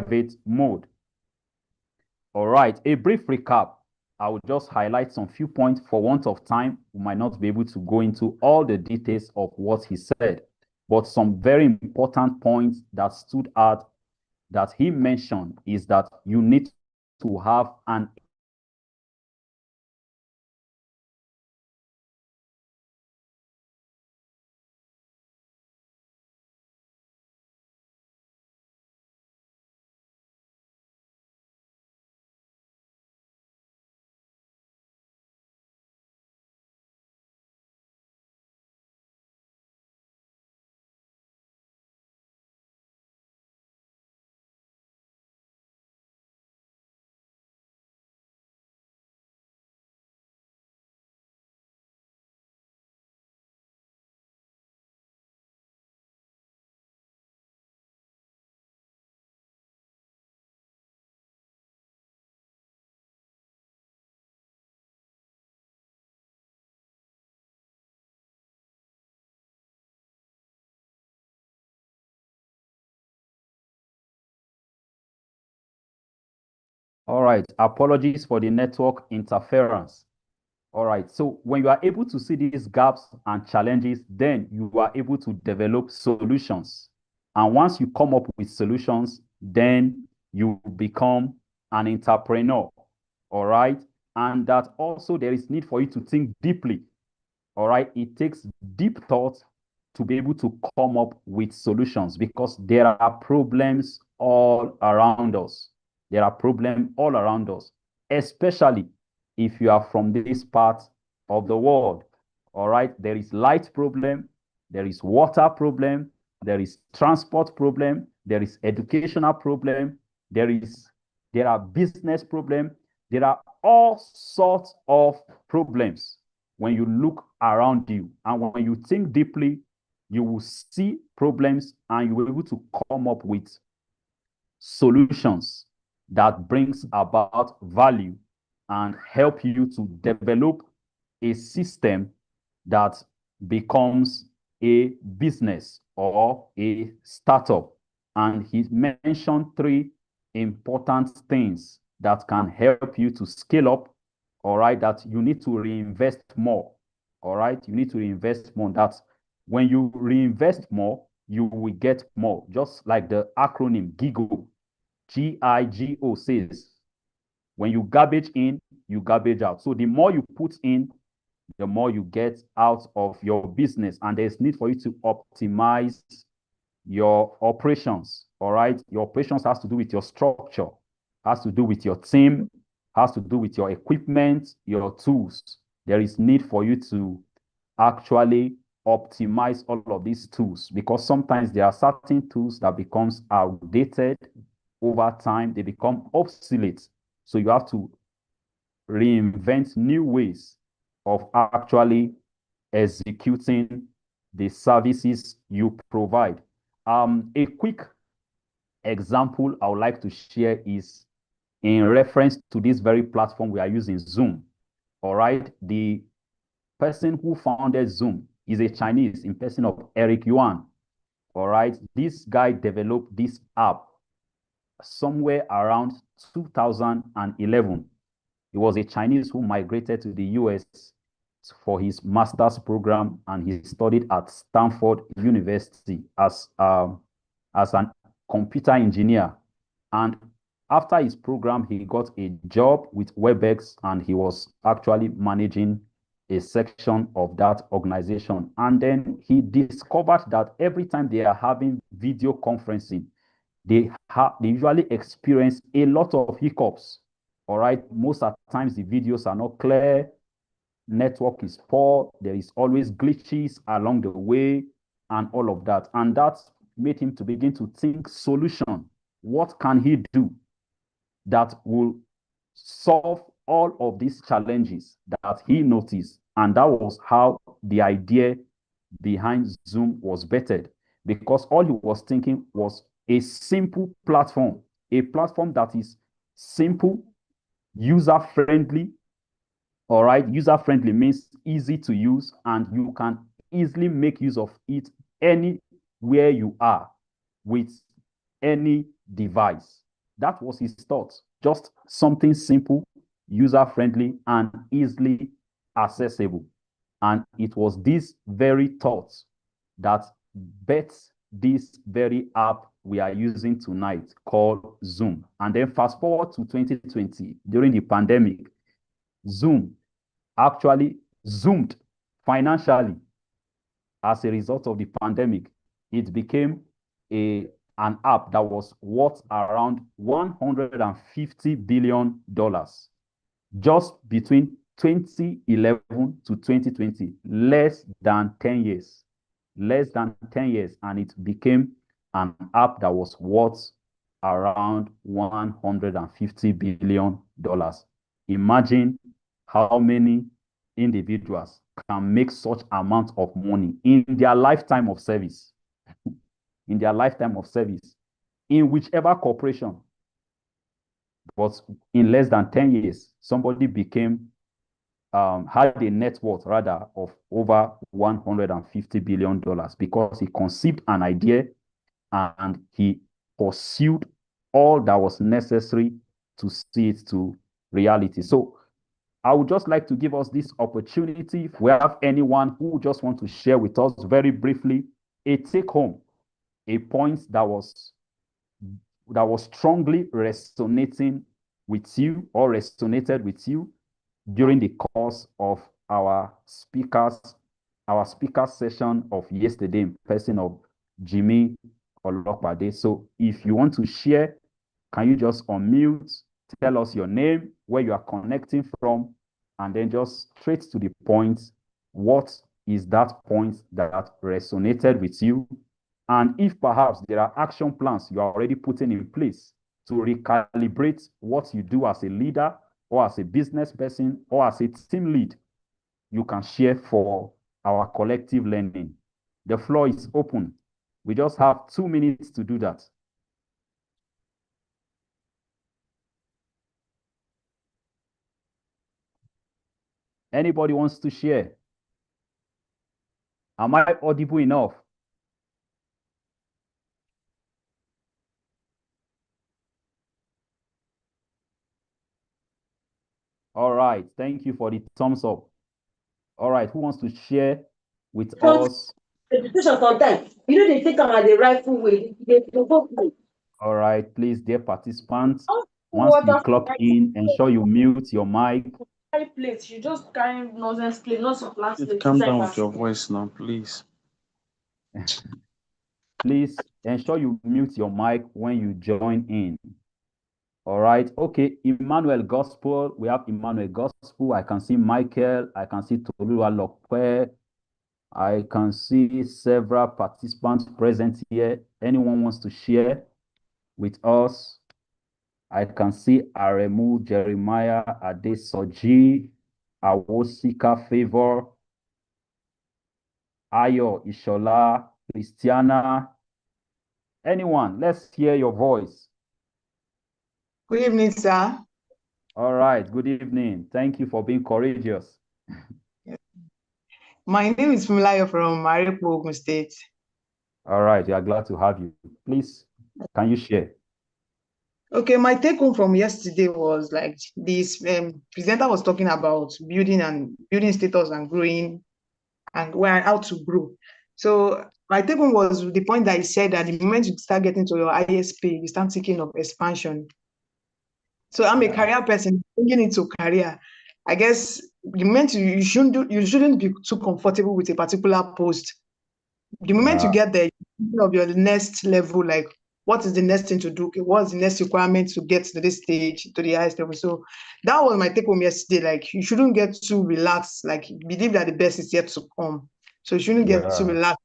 private mode. All right, a brief recap. I will just highlight some few points. For want of time, we might not be able to go into all the details of what he said, but some very important points that stood out that he mentioned is that you need to have an all right, apologies for the network interference. All right, so when you are able to see these gaps and challenges, then you are able to develop solutions. And once you come up with solutions, then you become an entrepreneur. All right, and that also there is need for you to think deeply. All right, it takes deep thought to be able to come up with solutions because there are problems all around us. There are problems all around us, especially if you are from this part of the world. All right, there is light problem, there is water problem, there is transport problem, there is educational problem, there are business problem, there are all sorts of problems. When you look around you and when you think deeply, you will see problems and you will be able to come up with solutions that brings about value and help you to develop a system that becomes a business or a startup. And he mentioned three important things that can help you to scale up. All right, that you need to reinvest more. All right, you need to reinvest more. That when you reinvest more, you will get more. Just like the acronym GIGO, GIGO says, when you garbage in, you garbage out. So the more you put in, the more you get out of your business. And there's need for you to optimize your operations. All right, your operations has to do with your structure, has to do with your team, has to do with your equipment, your tools. There is need for you to actually optimize all of these tools because sometimes there are certain tools that becomes outdated over time. They become obsolete. So you have to reinvent new ways of actually executing the services you provide. A quick example I would like to share is in reference to this very platform we are using, Zoom. All right, the person who founded Zoom is a Chinese in person of Eric Yuan. All right, this guy developed this app somewhere around 2011. He was a Chinese who migrated to the US for his master's program, and he studied at Stanford University as an computer engineer. And after his program, he got a job with WebEx, and he was actually managing a section of that organization. And then he discovered that every time they are having video conferencing, they usually experience a lot of hiccups. All right, most of the times the videos are not clear, network is poor, there is always glitches along the way, and all of that. And that made him to begin to think solution. What can he do that will solve all of these challenges that he noticed? And that was how the idea behind Zoom was vetted, because all he was thinking was a simple platform, a platform that is simple, user-friendly. All right, user-friendly means easy to use, and you can easily make use of it anywhere you are with any device. That was his thought. Just something simple, user-friendly, and easily accessible. And it was this very thought that birthed this very app we are using tonight called Zoom. And then fast forward to 2020, during the pandemic, Zoom actually zoomed financially as a result of the pandemic. It became an app that was worth around $150 billion just between 2011 to 2020, less than 10 years. Less than 10 years, and it became an app that was worth around $150 billion. Imagine how many individuals can make such amount of money in their lifetime of service. In their lifetime of service, in whichever corporation. But in less than 10 years, somebody became, had a net worth rather of over $150 billion because he conceived an idea and he pursued all that was necessary to see it to reality. So I would just like to give us this opportunity. If we have anyone who just want to share with us very briefly a take home, a point that was strongly resonating with you or resonated with you during the course of our speaker session of yesterday in person of Jimmy Olopade. So if you want to share, can you just unmute, tell us your name, where you are connecting from, and then just straight to the point. What is that point that resonated with you? And if perhaps there are action plans you are already putting in place to recalibrate what you do as a leader or as a business person or as a team lead, you can share for our collective learning. The floor is open. We just have 2 minutes to do that. Anybody wants to share? Am I audible enough? All right. Thank you for the thumbs up. All right. Who wants to share with us? Education sometimes, you know, they think I'm at the rightful way. They provoke me. All right. Please, dear participants, once you clock in, ensure you mute your mic. Carry plate. You just carry nonsense plate, not some plastic. Calm down with your voice now, please. Please ensure you mute your mic when you join in. All right. Okay. Emmanuel Gospel. We have Emmanuel Gospel. I can see Michael. I can see Tolua Lokwe. I can see several participants present here. Anyone wants to share with us? I can see Aremu, Jeremiah, Adesoji, Awosika Favor, Ayo, Ishola, Christiana. Anyone, let's hear your voice. Good evening, sir. All right, good evening. Thank you for being courageous. My name is Fumilayo from Arepo, Ogun State. All right, we are glad to have you. Please, can you share? Okay, my take home from yesterday was like this presenter was talking about building status and growing and how to grow. So my take home was the point that he said that the moment you start getting to your ISP, you start thinking of expansion. So I'm a career person, bringing into career. I guess the moment you shouldn't be too comfortable with a particular post. The moment you get there, of your next level, like what is the next thing to do? What's the next requirement to get to this stage, to the highest level? So that was my take home yesterday. Like you shouldn't get too relaxed. Like believe that the best is yet to come. So you shouldn't get too relaxed.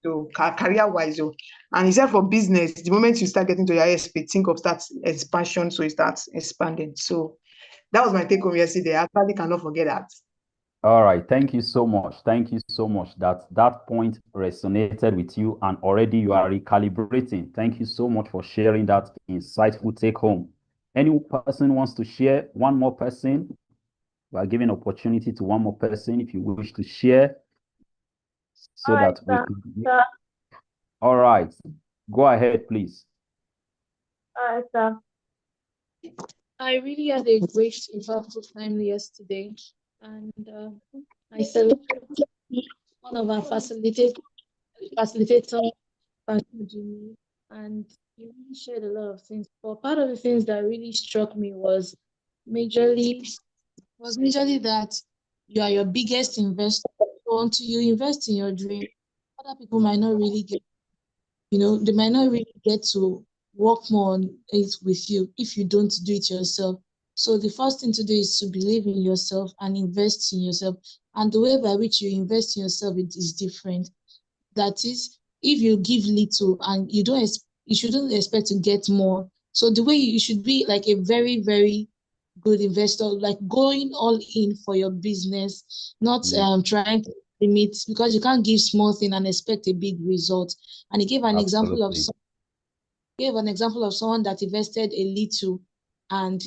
So career-wise, and he said for business, the moment you start getting to your ISP, think of that expansion, so it starts expanding. So that was my take home yesterday. I probably cannot forget that. All right, thank you so much. Thank you so much that point resonated with you and already you are recalibrating. Thank you so much for sharing that insightful take home. Any person wants to share? One more person? We are giving opportunity to one more person if you wish to share so that we can. All right, go ahead, please. All right, sir. I really had a great, impactful time yesterday, and I celebrated one of our facilitators, Pastor Jimmy, and he really shared a lot of things. But part of the things that really struck me majorly majorly that you are your biggest investor. So until you invest in your dream, other people might not really get, they might not really get to work more on it with you if you don't do it yourself. So the first thing to do is to believe in yourself and invest in yourself. And the way by which you invest in yourself it is different. That is, if you give little and you shouldn't expect to get more. So the way you should be like a very, very good investor, like going all in for your business, not trying to limit, because you can't give small thing and expect a big result. And he gave an example of Absolutely. someone that invested a little, and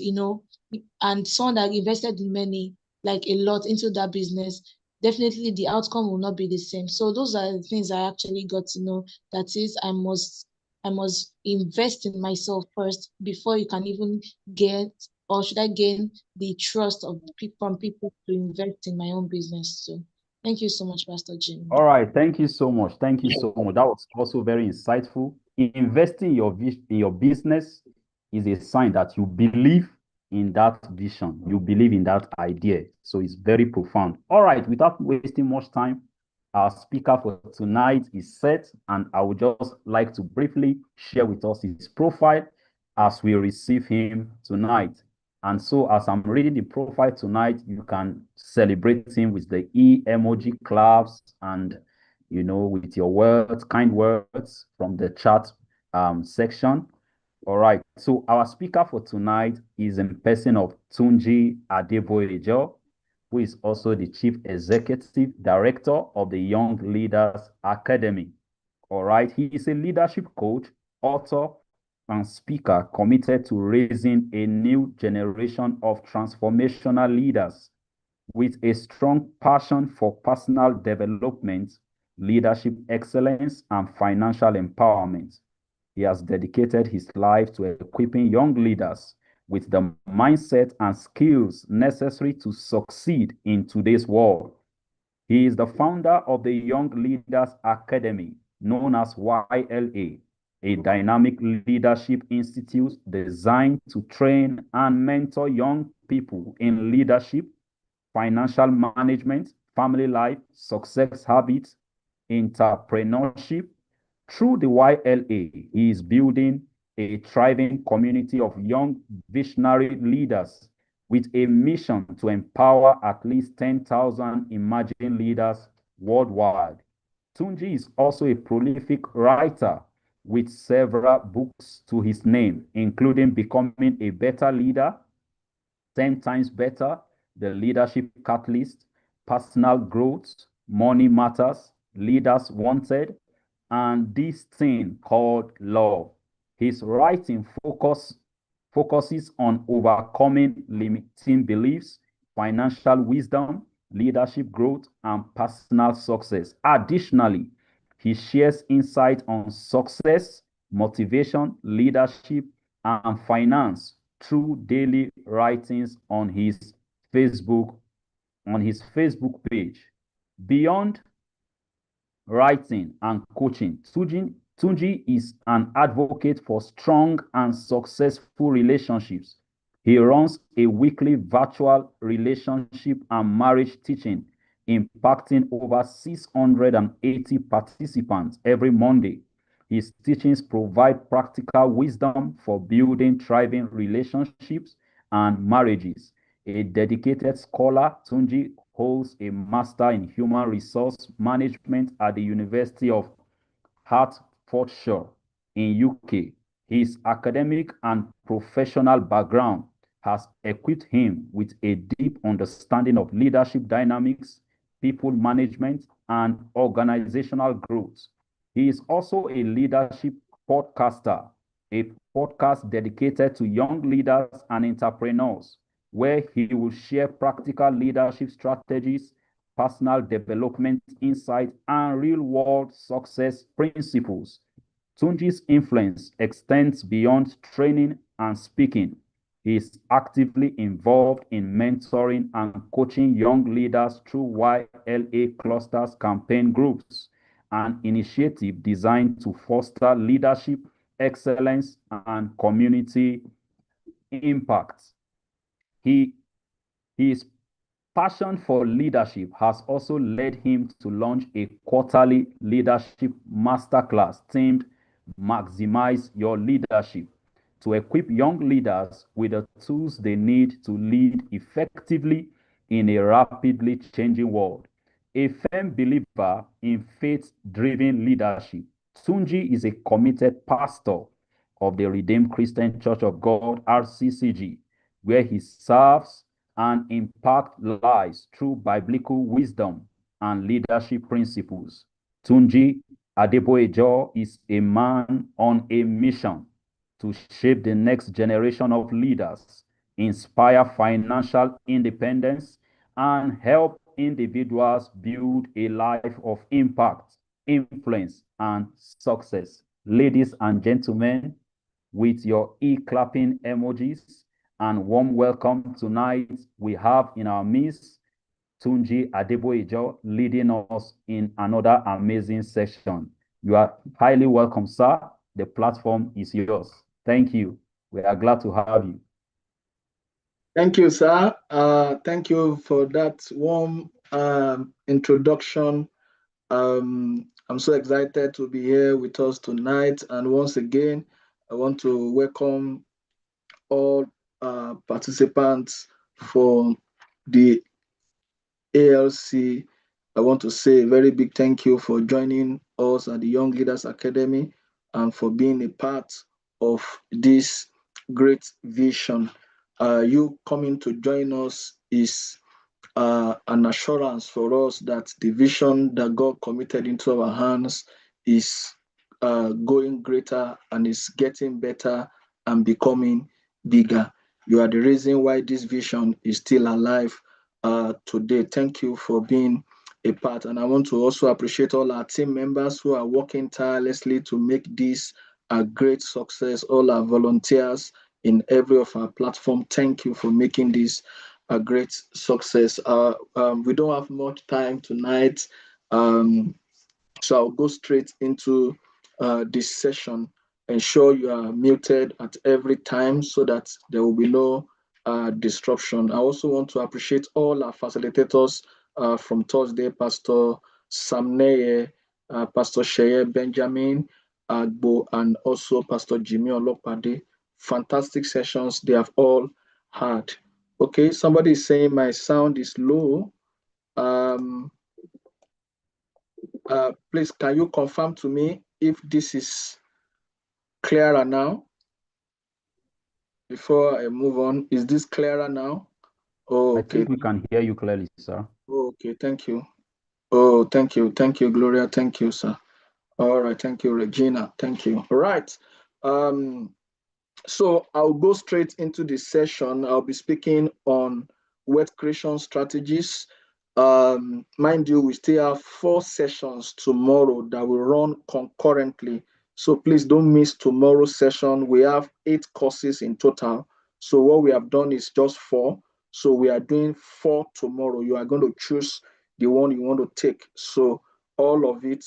and someone that invested in many, like a lot into that business. Definitely the outcome will not be the same. So those are the things I actually got to know. That is, I must invest in myself first before you can even get, or should I gain the trust of people, from people, to invest in my own business. So thank you so much, Pastor Jim. All right. Thank you so much. Thank you so much. That was also very insightful. Investing in in your business is a sign that you believe in that vision. You believe in that idea. So it's very profound. All right. Without wasting much time, our speaker for tonight is set, and I would just like to briefly share with us his profile as we receive him tonight. And so, as I'm reading the profile tonight, you can celebrate him with the emoji claps and, with your words, kind words from the chat section. All right. So, our speaker for tonight is in person of Tunji Adeboyejo, who is also the Chief Executive Director of the Young Leaders Academy. All right. He is a leadership coach, author, and speaker committed to raising a new generation of transformational leaders with a strong passion for personal development, leadership excellence, and financial empowerment. He has dedicated his life to equipping young leaders with the mindset and skills necessary to succeed in today's world. He is the founder of the Young Leaders Academy, known as YLA, a dynamic leadership institute designed to train and mentor young people in leadership, financial management, family life, success habits, entrepreneurship. Through the YLA, he is building a thriving community of young visionary leaders with a mission to empower at least 10,000 emerging leaders worldwide. Tunji is also a prolific writer with several books to his name, including Becoming a Better Leader, 10 Times Better, The Leadership Catalyst, Personal Growth, Money Matters, Leaders Wanted, and This Thing Called Love. His writing focuses on overcoming limiting beliefs, financial wisdom, leadership growth, and personal success. Additionally, he shares insight on success, motivation, leadership, and finance through daily writings Facebook on his Facebook page. Beyond writing and coaching, Tunji is an advocate for strong and successful relationships. He runs a weekly virtual relationship and marriage teaching, impacting over 680 participants every Monday. His teachings provide practical wisdom for building thriving relationships and marriages. A dedicated scholar, Tunji holds a Master in Human Resource Management at the University of Hertfordshire in UK. His academic and professional background has equipped him with a deep understanding of leadership dynamics, people management, and organizational growth. He is also a leadership podcaster, a podcast dedicated to young leaders and entrepreneurs, where he will share practical leadership strategies, personal development insight, and real world success principles. Tunji's influence extends beyond training and speaking. He is actively involved in mentoring and coaching young leaders through YLA clusters campaign groups, an initiative designed to foster leadership, excellence, and community impact. He, his passion for leadership has also led him to launch a quarterly leadership masterclass themed Maximize Your Leadership to equip young leaders with the tools they need to lead effectively in a rapidly changing world. A firm believer in faith driven leadership, Tunji is a committed pastor of the Redeemed Christian Church of God, RCCG, where he serves and impacts lives through biblical wisdom and leadership principles. Tunji Adeboejo is a man on a mission to shape the next generation of leaders, inspire financial independence, and help individuals build a life of impact, influence, and success. Ladies and gentlemen, with your e-clapping emojis and warm welcome tonight, we have in our midst Tunji Adeboejo leading us in another amazing session. You are highly welcome, sir. The platform is yours. Thank you. We are glad to have you. Thank you, sir. Thank you for that warm introduction. I'm so excited to be here with us tonight. And once again, I want to welcome all participants for the ALC. I want to say a very big thank you for joining us at the Young Leaders Academy and for being a part of this great vision. You coming to join us is an assurance for us that the vision that God committed into our hands is going greater and is getting better and becoming bigger. You are the reason why this vision is still alive today. Thank you for being a part. And I want to also appreciate all our team members who are working tirelessly to make this a great success. All our volunteers in every of our platform, thank you for making this a great success. We don't have much time tonight, so I'll go straight into this session. Ensure you are muted at every time so that there will be no disruption. I also want to appreciate all our facilitators from Thursday, Pastor Sam Neye, Pastor Sheye Benjamin Agbo, and also Pastor Jimmy Olopade. Fantastic sessions they have all had. Okay, somebody is saying my sound is low. Please, can you confirm to me if this is clearer now? Before I move on, is this clearer now? Oh, okay. I think we can hear you clearly, sir. Oh, okay, thank you. Oh, thank you. Thank you, Gloria. Thank you, sir. All right, thank you, Regina. Thank you. All right. So I'll go straight into the session. I'll be speaking on wealth creation strategies. Mind you, we still have 4 sessions tomorrow that will run concurrently. So please don't miss tomorrow's session. We have 8 courses in total. So what we have done is just 4. So we are doing 4 tomorrow. You are going to choose the one you want to take. So all of it,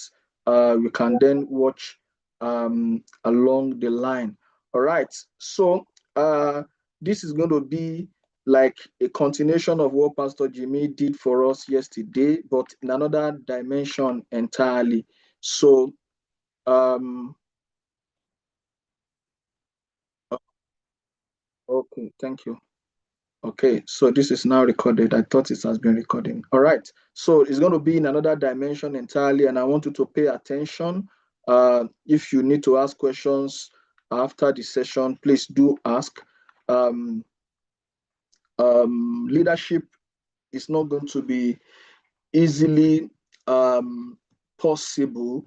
you can then watch along the line. All right, so this is going to be like a continuation of what Pastor Jimmy did for us yesterday, but in another dimension entirely. So, okay, thank you. Okay, so this is now recorded. I thought it has been recording. All right, so it's going to be in another dimension entirely, and I want you to pay attention. If you need to ask questions after the session, please do ask. Leadership is not going to be easily possible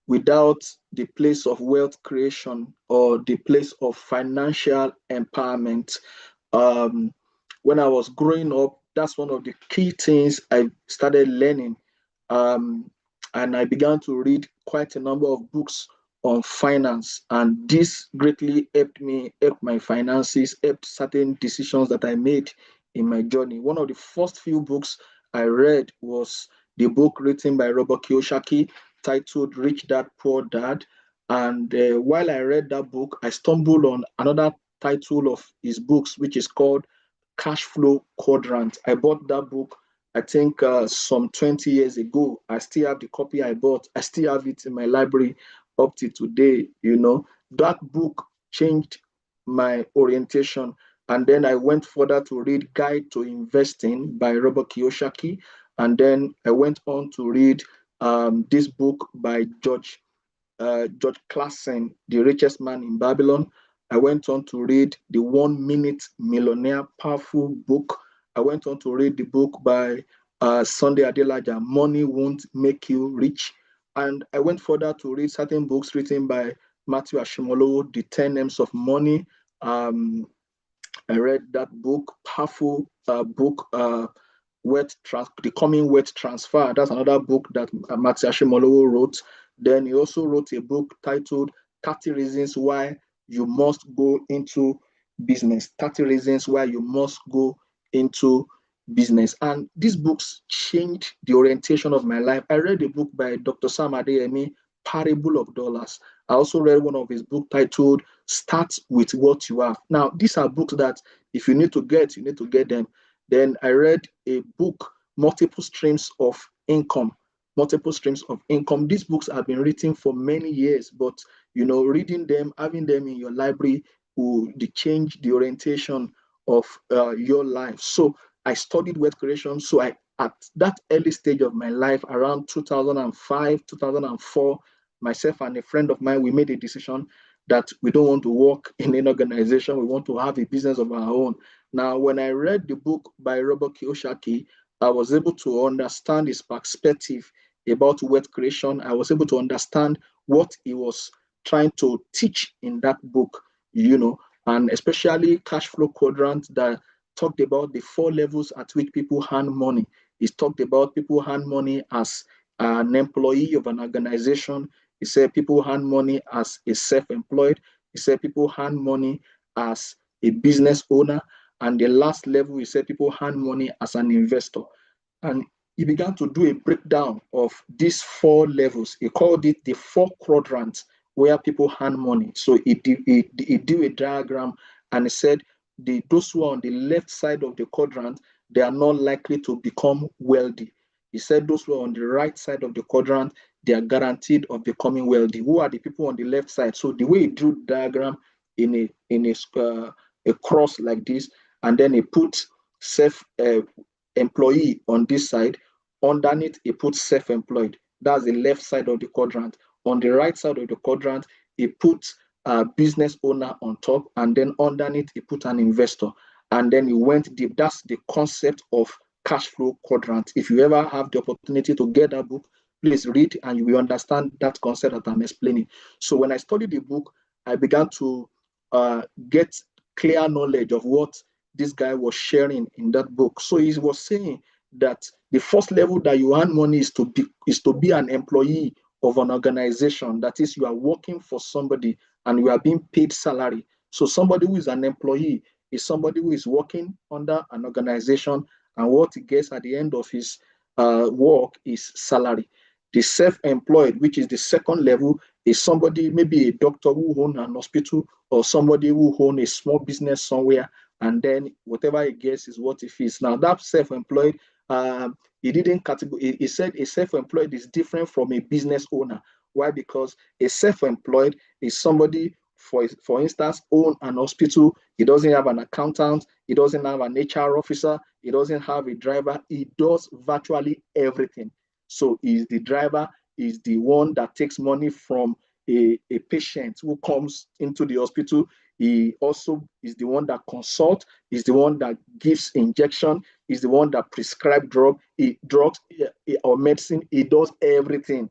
without the place of wealth creation or the place of financial empowerment. When I was growing up, that's one of the key things I started learning. And I began to read quite a number of books on finance, and this greatly helped my finances, helped certain decisions that I made in my journey. One of the first few books I read was the book written by Robert Kiyosaki titled Rich Dad Poor Dad. And while I read that book, I stumbled on another title of his books, which is called Cash Flow Quadrant. I bought that book, I think, some 20 years ago. I still have the copy I bought. I still have it in my library up to today. That book changed my orientation. And then I went further to read Guide to Investing by Robert Kiyosaki. And then I went on to read this book by George Clason, The Richest Man in Babylon. I went on to read The 1 Minute Millionaire, powerful book. I went on to read the book by Sunday Adelaja, Money Won't Make You Rich. And I went further to read certain books written by Matthew Ashimolowo, The 10 M's of Money. I read that book, powerful book, The Coming Wealth Transfer. That's another book that Matthew Ashimolowo wrote. Then he also wrote a book titled 30 Reasons Why You Must Go Into Business. 30 Reasons Why You Must Go Into Business. And these books changed the orientation of my life. I read a book by Dr. Sam Adeyemi, Parable of Dollars. I also read one of his books titled Start With What You Have. Now, these are books that if you need to get, you need to get them. Then I read a book, Multiple Streams of Income. Multiple Streams of Income. These books have been written for many years, but reading them, having them in your library will change the orientation of your life. So I studied wealth creation. So at that early stage of my life, around 2005, 2004, myself and a friend of mine, we made a decision that we don't want to work in an organization. We want to have a business of our own. Now, when I read the book by Robert Kiyosaki, I was able to understand his perspective about wealth creation. I was able to understand what he was trying to teach in that book, and especially Cash Flow Quadrant that talked about the 4 levels at which people earn money. He talked about people earn money as an employee of an organization. He said people earn money as a self-employed. He said people earn money as a business owner. And the last level, he said people earn money as an investor. And he began to do a breakdown of these 4 levels. He called it the 4 quadrants where people earn money. So he did a diagram, and he said those who are on the left side of the quadrant, they are not likely to become wealthy. He said those who are on the right side of the quadrant, they are guaranteed of becoming wealthy. Who are the people on the left side? So the way he drew the diagram in a cross like this, and then he put employee on this side. Underneath, he put self-employed. That's the left side of the quadrant. On the right side of the quadrant, he put a business owner on top, and then underneath, he put an investor. And then he went deep. That's the concept of cash flow quadrant. If you ever have the opportunity to get that book, please read and you will understand that concept that I'm explaining. So when I studied the book, I began to get clear knowledge of what this guy was sharing in that book. So he was saying that the first level that you earn money is to be an employee of an organization. That is, you are working for somebody and you are being paid salary. So somebody who is an employee is somebody who is working under an organization, and what he gets at the end of his work is salary. The self-employed, which is the second level, is somebody, maybe a doctor who owns an hospital, or somebody who owns a small business somewhere, and then whatever he gets is what he feels. Now that self-employed, he didn't categorize. He said a self-employed is different from a business owner. Why? Because a self-employed is somebody, for instance, own an hospital. He doesn't have an accountant. He doesn't have an HR officer. He doesn't have a driver. He does virtually everything. So he's the driver. He's the one that takes money from a patient who comes into the hospital. He also is the one that consults. He's the one that gives injection. He's the one that prescribes drugs or medicine. He does everything,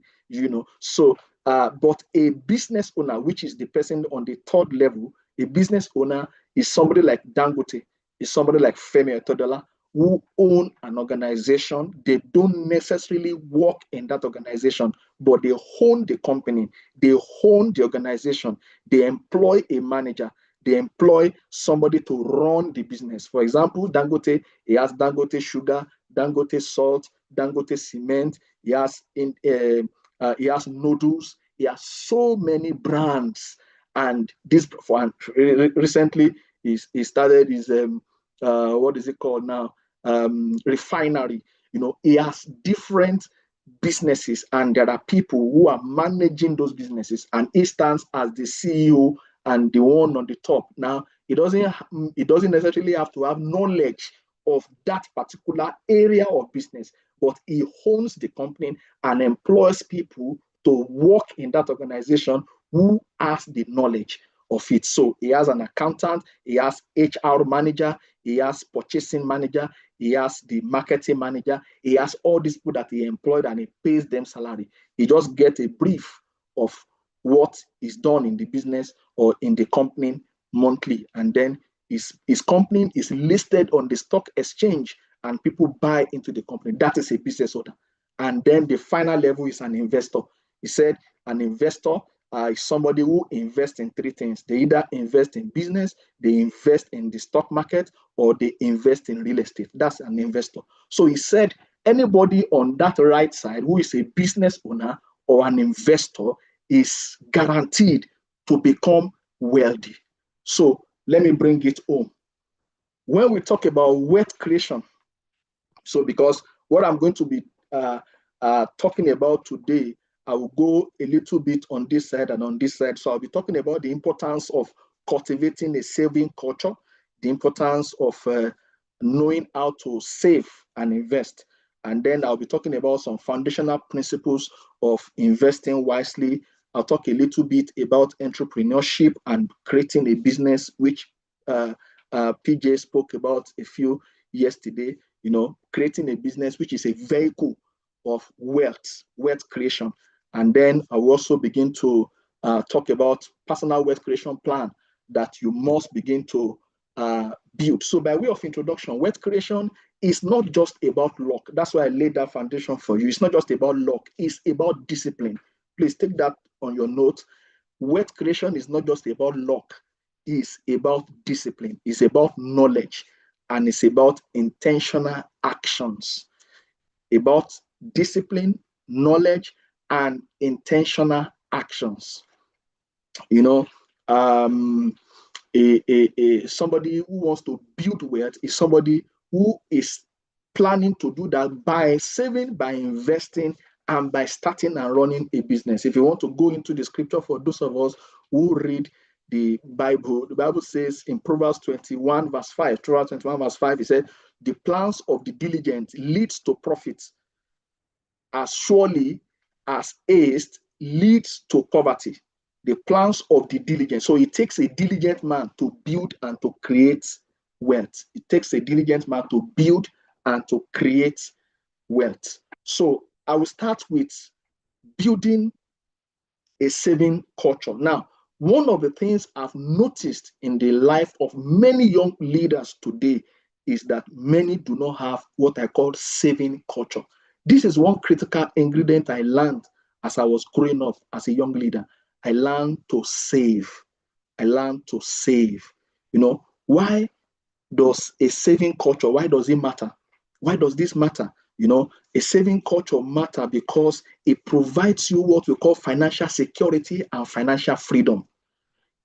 So, but a business owner, which is the person on the third level, a business owner is somebody like Dangote, is somebody like Femi Otedola, who own an organization. They don't necessarily work in that organization, but they own the company, they own the organization, they employ a manager, they employ somebody to run the business. For example, Dangote, he has Dangote Sugar, Dangote Salt, Dangote Cement, he has noodles, he has so many brands. And this recently he started his what is it called now? Refinery. You know, he has different businesses, and there are people who are managing those businesses, and he stands as the CEO and the one on the top. Now, it doesn't necessarily have to have knowledge of that particular area of business, but he owns the company and employs people to work in that organization who has the knowledge of it. So he has an accountant, he has HR manager, he has purchasing manager, he has the marketing manager, he has all these people that he employed, and he pays them salary. He just gets a brief of what is done in the business or in the company monthly, and then his company is listed on the stock exchange and people buy into the company. That is a business owner. And then the final level is an investor. He said an investor is somebody who invests in three things. They either invest in business, they invest in the stock market, or they invest in real estate. That's an investor. So he said anybody on that right side who is a business owner or an investor is guaranteed to become wealthy. So let me bring it home. When we talk about wealth creation, so because what I'm going to be talking about today, I will go a little bit on this side and on this side. So I'll be talking about the importance of cultivating a saving culture, the importance of knowing how to save and invest. And then I'll be talking about some foundational principles of investing wisely. I'll talk a little bit about entrepreneurship and creating a business, which PJ spoke about a few yesterday. You know, creating a business which is a vehicle of wealth creation. And then I will also begin to talk about personal wealth creation plan that you must begin to build. So by way of introduction, wealth creation is not just about luck. That's why I laid that foundation for you. It's not just about luck. It's about discipline. Please take that on your notes. Wealth creation is not just about luck. It's about discipline. It's about knowledge. And it's about intentional actions. About discipline, knowledge, and intentional actions. You know, somebody who wants to build wealth is somebody who is planning to do that by saving, by investing, and by starting and running a business. If you want to go into the scripture, for those of us who read the Bible says in Proverbs 21 verse 5, Proverbs 21 verse 5, it said, the plans of the diligent leads to profits, as surely as haste leads to poverty. The plans of the diligent. So it takes a diligent man to build and to create wealth. It takes a diligent man to build and to create wealth. So I will start with building a saving culture. Now, one of the things I've noticed in the life of many young leaders today is that many do not have what I call saving culture. This is one critical ingredient I learned as I was growing up as a young leader. I learned to save. I learned to save. You know, why does a saving culture, why does it matter? Why does this matter? You know, a saving culture matter because it provides you what we call financial security and financial freedom.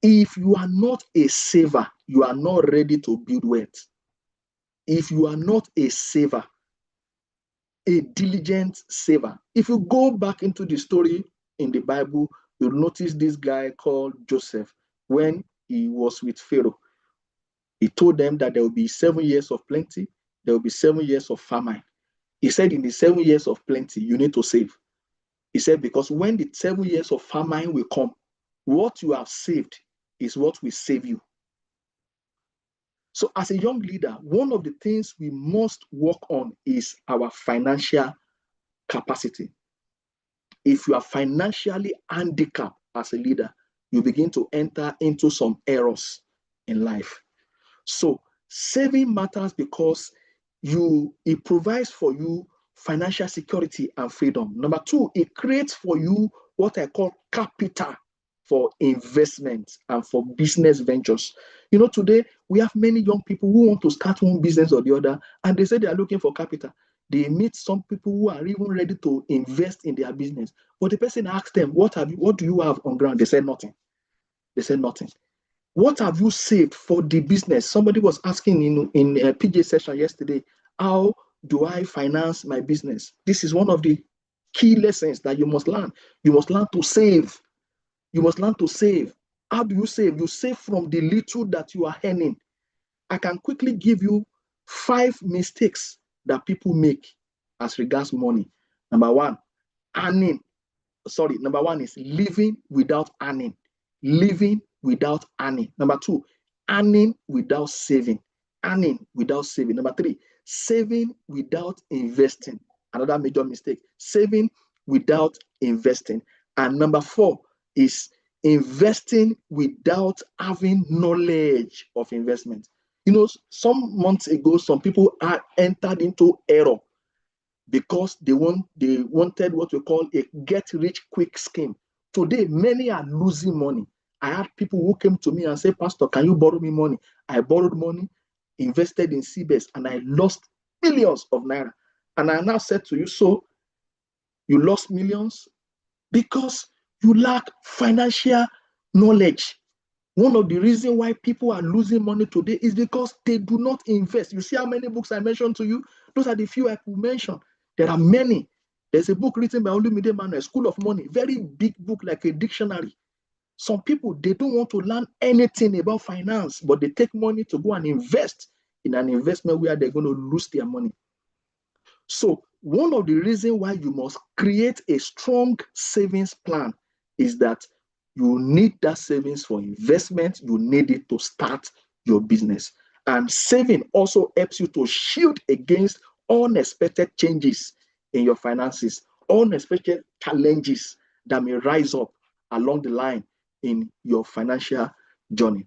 If you are not a saver, you are not ready to build wealth. If you are not a saver, a diligent saver. If you go back into the story in the Bible, you'll notice this guy called Joseph. When he was with Pharaoh, he told them that there will be 7 years of plenty, there will be 7 years of famine. He said, in the 7 years of plenty, you need to save. He said, because when the 7 years of famine will come, what you have saved is what will save you. So as a young leader, one of the things we must work on is our financial capacity. If you are financially handicapped as a leader, you begin to enter into some errors in life. So saving matters because it provides for you financial security and freedom. Number two, it creates for you what I call capital for investment and for business ventures. You know, today we have many young people who want to start one business or the other, and they say they are looking for capital. They meet some people who are even ready to invest in their business. But the person asks them, what do you have on ground? They say nothing. They say nothing. What have you saved for the business? Somebody was asking in a PJ session yesterday, how do I finance my business? This is one of the key lessons that you must learn. You must learn to save. You must learn to save. How do you save? You save from the little that you are earning. I can quickly give you 5 mistakes that people make as regards money. Number one is living without earning. Living without earning. Number two, earning without saving. Earning without saving. Number three, saving without investing. Another major mistake. Saving without investing. And number four is investing without having knowledge of investment. You know, some months ago, some people are entered into error because they wanted what we call a get-rich-quick scheme. Today, many are losing money. I had people who came to me and said, Pastor, can you borrow me money? I borrowed money, invested in CBS, and I lost millions of naira. And I now said to you, so you lost millions because you lack financial knowledge. One of the reasons why people are losing money today is because they do not invest. You see how many books I mentioned to you? Those are the few I could mention. There are many. There's a book written by Olumide Manuel, School of Money, very big book like a dictionary. Some people, they don't want to learn anything about finance, but they take money to go and invest in an investment where they're going to lose their money. So one of the reasons why you must create a strong savings plan is that you need that savings for investment. You need it to start your business. And saving also helps you to shield against unexpected changes in your finances, unexpected challenges that may rise up along the line in your financial journey.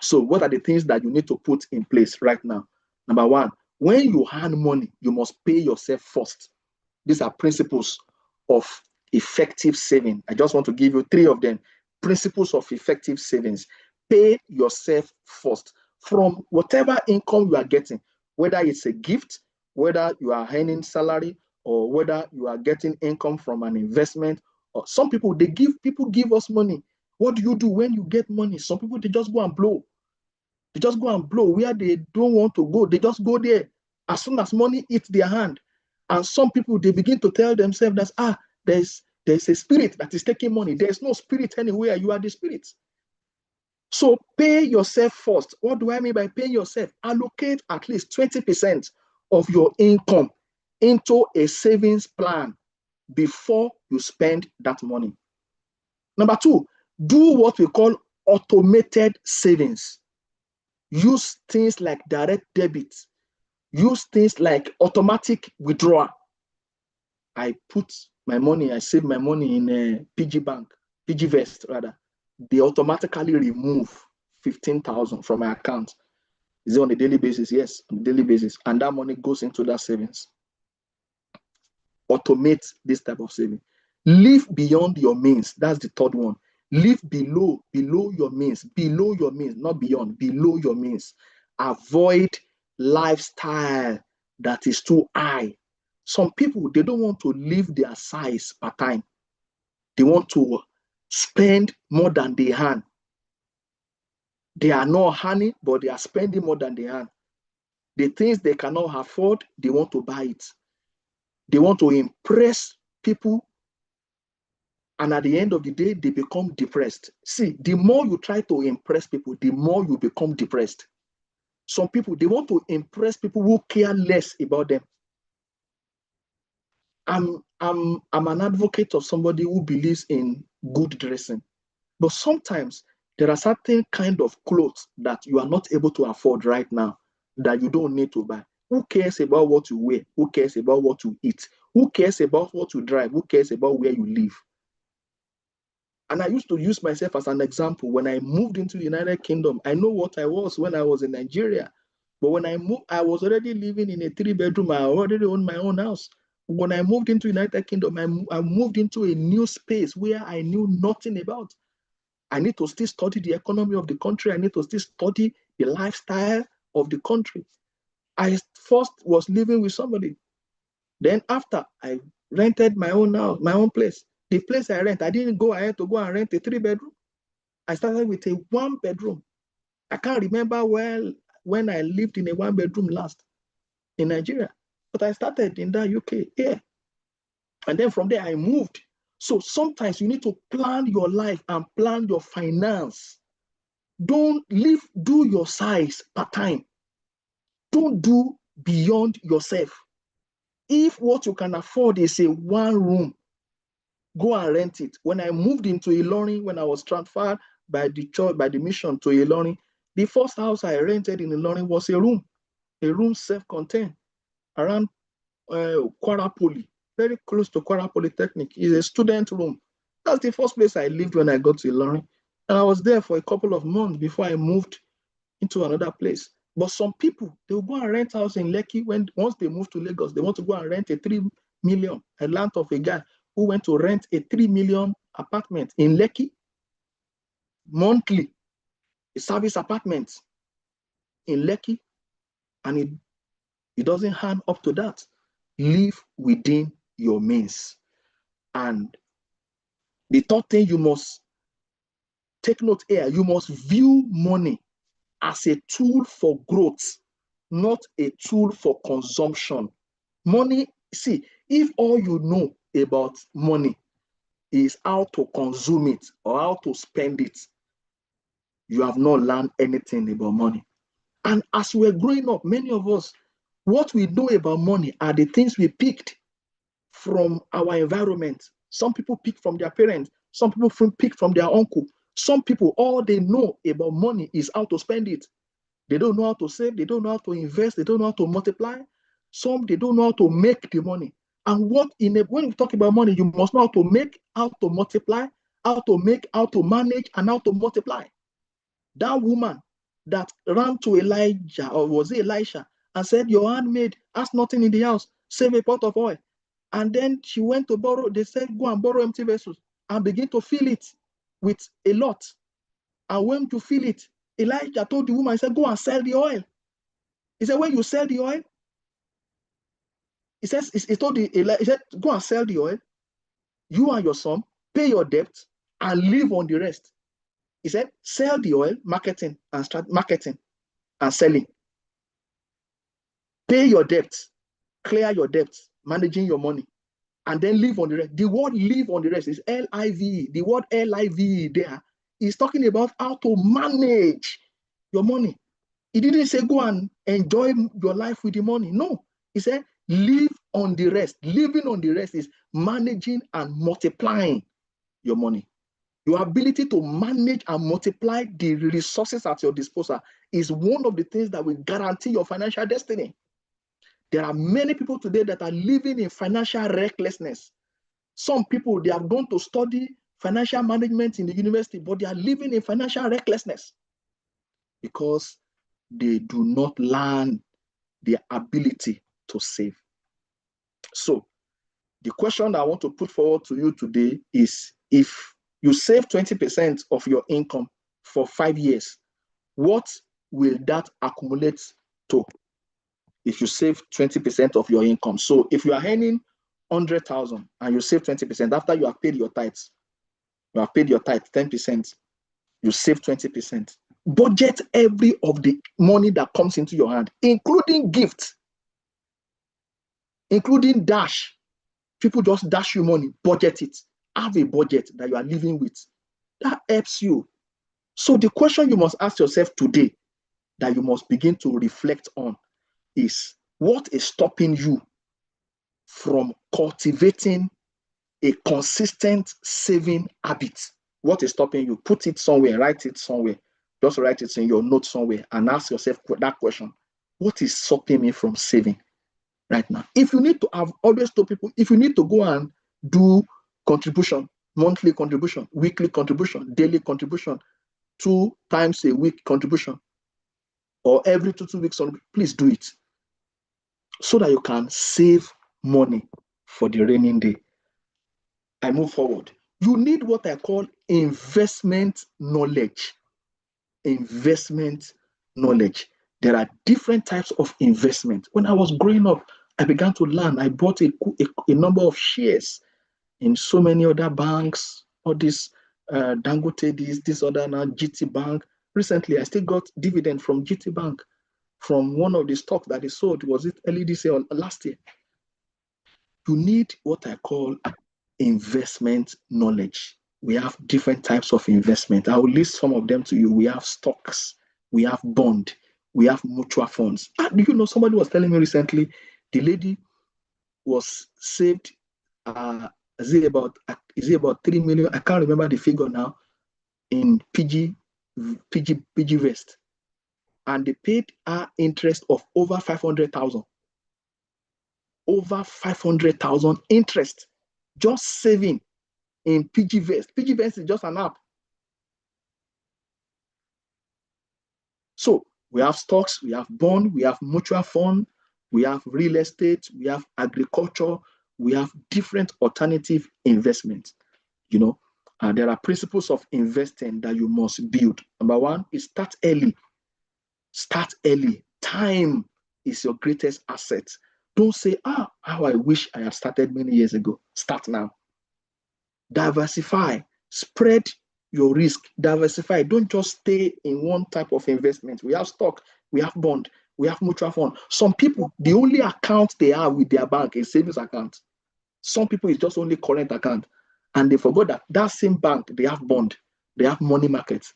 So what are the things that you need to put in place right now? Number one, when you earn money, you must pay yourself first. These are principles of effective saving. I just want to give you 3 of them. Principles of effective savings. Pay yourself first from whatever income you are getting, whether it's a gift, whether you are earning salary, or whether you are getting income from an investment. Or some people, people give us money. What do you do when you get money? Some people, they just go and blow. They just go and blow where they don't want to go. They just go there as soon as money hits their hand. And some people, they begin to tell themselves that, there's a spirit that is taking money. There's no spirit anywhere. You are the spirit. So pay yourself first. What do I mean by paying yourself? Allocate at least 20% of your income into a savings plan before you spend that money. Number 2, do what we call automated savings. Use things like direct debit. Use things like automatic withdrawal. I save my money in a PGVest rather. They automatically remove 15,000 from my account. Is it on a daily basis? Yes, on a daily basis. And that money goes into that savings. Automate this type of saving. Live beyond your means. That's the third one. Live below your means, not beyond, below your means. Avoid lifestyle that is too high. Some people, they don't want to live their size per time. They want to spend more than they earn. They are not earning, but they are spending more than they earn. The things they cannot afford, they want to buy it. They want to impress people. And at the end of the day, they become depressed. See, the more you try to impress people, the more you become depressed. Some people, they want to impress people who care less about them. I'm an advocate of somebody who believes in good dressing. But sometimes there are certain kind of clothes that you are not able to afford right now that you don't need to buy. Who cares about what you wear? Who cares about what you eat? Who cares about what you drive? Who cares about where you live? And I used to use myself as an example. When I moved into the United Kingdom, I know what I was when I was in Nigeria. But when I moved, I was already living in a 3-bedroom. I already owned my own house. When I moved into United Kingdom, I moved into a new space where I knew nothing about. I need to still study the economy of the country. I need to still study the lifestyle of the country. I first was living with somebody. Then after, I rented my own house, my own place. The place I rent, I didn't go ahead to go and rent a 3-bedroom. I started with a 1-bedroom. I can't remember well when I lived in a 1-bedroom last in Nigeria, but I started in the UK here. And then from there, I moved. So sometimes you need to plan your life and plan your finance. Don't do your size part time. Don't do beyond yourself. If what you can afford is a 1-room, go and rent it. When I moved into Ilorin, when I was transferred by the church, by the mission to Ilorin, the first house I rented in Ilorin was a room self-contained around Kwara Poly, very close to Kwara Polytechnic. It's a student room. That's the first place I lived when I got to Ilorin. And I was there for a couple of months before I moved into another place. But some people, they will go and rent house in Lekki. Once they move to Lagos, they want to go and rent a 3 million. I learned of a guy who went to rent a 3 million apartment in Lekki monthly, a service apartment in Lekki, and it doesn't hand up to that. Live within your means. And the third thing you must take note here, you must view money as a tool for growth, not a tool for consumption. Money, see, if all you know about money is how to consume it or how to spend it, you have not learned anything about money. And as we're growing up, many of us, what we know about money are the things we picked from our environment. Some people pick from their parents. Some people pick from their uncle. Some people, all they know about money is how to spend it. They don't know how to save. They don't know how to invest. They don't know how to multiply. Some, they don't know how to make the money. And when you talk about money, you must know how to make, how to multiply, how to make, how to manage, and how to multiply. That woman that ran to Elijah, or was it Elisha, and said, your handmaid has nothing in the house, save a pot of oil. And then she went to borrow, they said, go and borrow empty vessels and begin to fill it with a lot. And when you fill it, Elijah told the woman, he said, go and sell the oil. He said, when you sell the oil, he said, go and sell the oil, you and your son, pay your debt, and live on the rest. He said, sell the oil, marketing, and start marketing and selling. Pay your debt, clear your debt, managing your money, and then live on the rest. The word live on the rest is L-I-V-E. The word L-I-V-E there is talking about how to manage your money. He didn't say go and enjoy your life with the money. No, he said live on the rest. Living on the rest is managing and multiplying your money. Your ability to manage and multiply the resources at your disposal is one of the things that will guarantee your financial destiny. There are many people today that are living in financial recklessness. Some people, they have gone to study financial management in the university, but they are living in financial recklessness because they do not learn the ability to save. So the question I want to put forward to you today is, if you save 20% of your income for 5 years, what will that accumulate to? If you save 20% of your income. So if you are earning 100,000 and you save 20%, after you have paid your tithes, you have paid your tithe 10%, you save 20%. Budget every of the money that comes into your hand, including gifts, including dash. People just dash you money, budget it. Have a budget that you are living with. That helps you. So the question you must ask yourself today, that you must begin to reflect on, is what is stopping you from cultivating a consistent saving habit? What is stopping you? Put it somewhere, write it somewhere. Just write it in your notes somewhere and ask yourself that question. What is stopping me from saving right now? If you need to, I've always told people, if you need to go and do contribution, monthly contribution, weekly contribution, daily contribution, 2 times a week contribution, or every 2 weeks, please do it so that you can save money for the raining day. I move forward. You need what I call investment knowledge. Investment knowledge. There are different types of investment. When I was growing up, I began to learn. I bought a number of shares in so many other banks, all this Dangote, this other now, GT Bank. Recently, I still got dividend from GT Bank from one of the stocks that they sold. Was it early this year or last year? You need what I call investment knowledge. We have different types of investment. I will list some of them to you. We have stocks, we have bond, we have mutual funds. Do you know, somebody was telling me recently, the lady was saved, is it about 3 million? I can't remember the figure now, in PG Vest. And they paid her interest of over 500,000. Over 500,000 interest, just saving in PG Vest. PG Vest is just an app. So we have stocks, we have bond, we have mutual fund, we have real estate, we have agriculture, we have different alternative investments. You know, there are principles of investing that you must build. Number one is start early. Start early. Time is your greatest asset. Don't say, how I wish I had started many years ago. Start now. Diversify. Spread your risk. Diversify. Don't just stay in one type of investment. We have stock, we have bond, we have mutual fund. Some people, the only account they have with their bank is savings account. Some people, it's just only current account. And they forgot that that same bank, they have bond, they have money markets.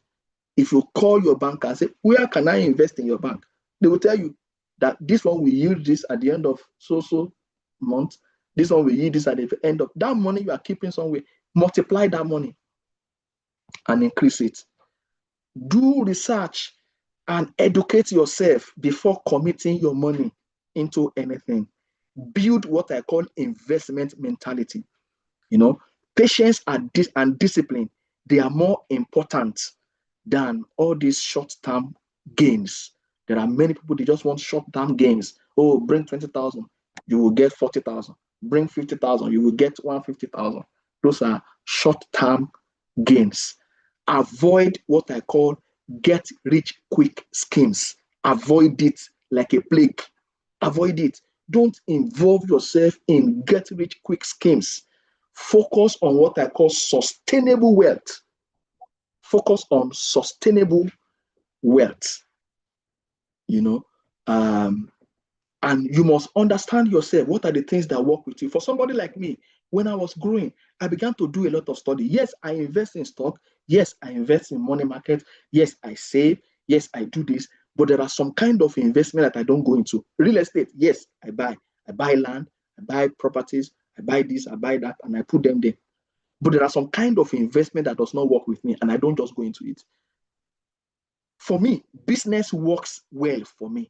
If you call your bank and say, where can I invest in your bank? They will tell you that this one will yield this at the end of so month. This one will yield this at the end of that money you are keeping somewhere. Multiply that money and increase it. Do research and educate yourself before committing your money into anything. Build what I call investment mentality. You know, patience and discipline, they are more important than all these short-term gains. There are many people, they just want short-term gains. Oh, bring 20,000, you will get 40,000. Bring 50,000, you will get 150,000. Those are short-term gains. Avoid what I call get rich quick schemes. Avoid it like a plague. Avoid it. Don't involve yourself in get rich quick schemes. Focus on what I call sustainable wealth. Focus on sustainable wealth. You know, and you must understand yourself. What are the things that work with you? For somebody like me, when I was growing, I began to do a lot of study. Yes, I invest in stock. Yes, I invest in money market. Yes, I save. Yes, I do this. But there are some kind of investment that I don't go into. Real estate, yes, I buy. I buy land, I buy properties, I buy this, I buy that, and I put them there. But there are some kind of investment that does not work with me, and I don't just go into it. For me, business works well for me.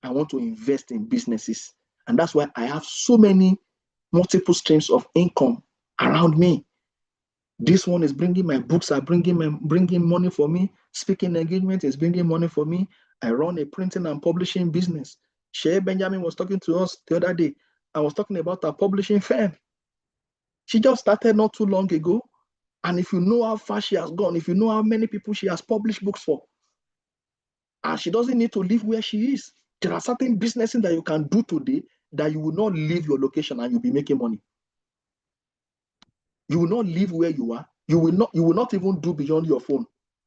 I want to invest in businesses. And that's why I have so many multiple streams of income around me. This one is bringing, my books are bringing money for me. Speaking engagement is bringing money for me. I run a printing and publishing business. Shay Benjamin was talking to us the other day. I was talking about a publishing firm. She just started not too long ago. And if you know how far she has gone, if you know how many people she has published books for, and she doesn't need to live where she is. There are certain businesses that you can do today that you will not leave your location and you'll be making money. You will not live where you are. You will not even do beyond your phone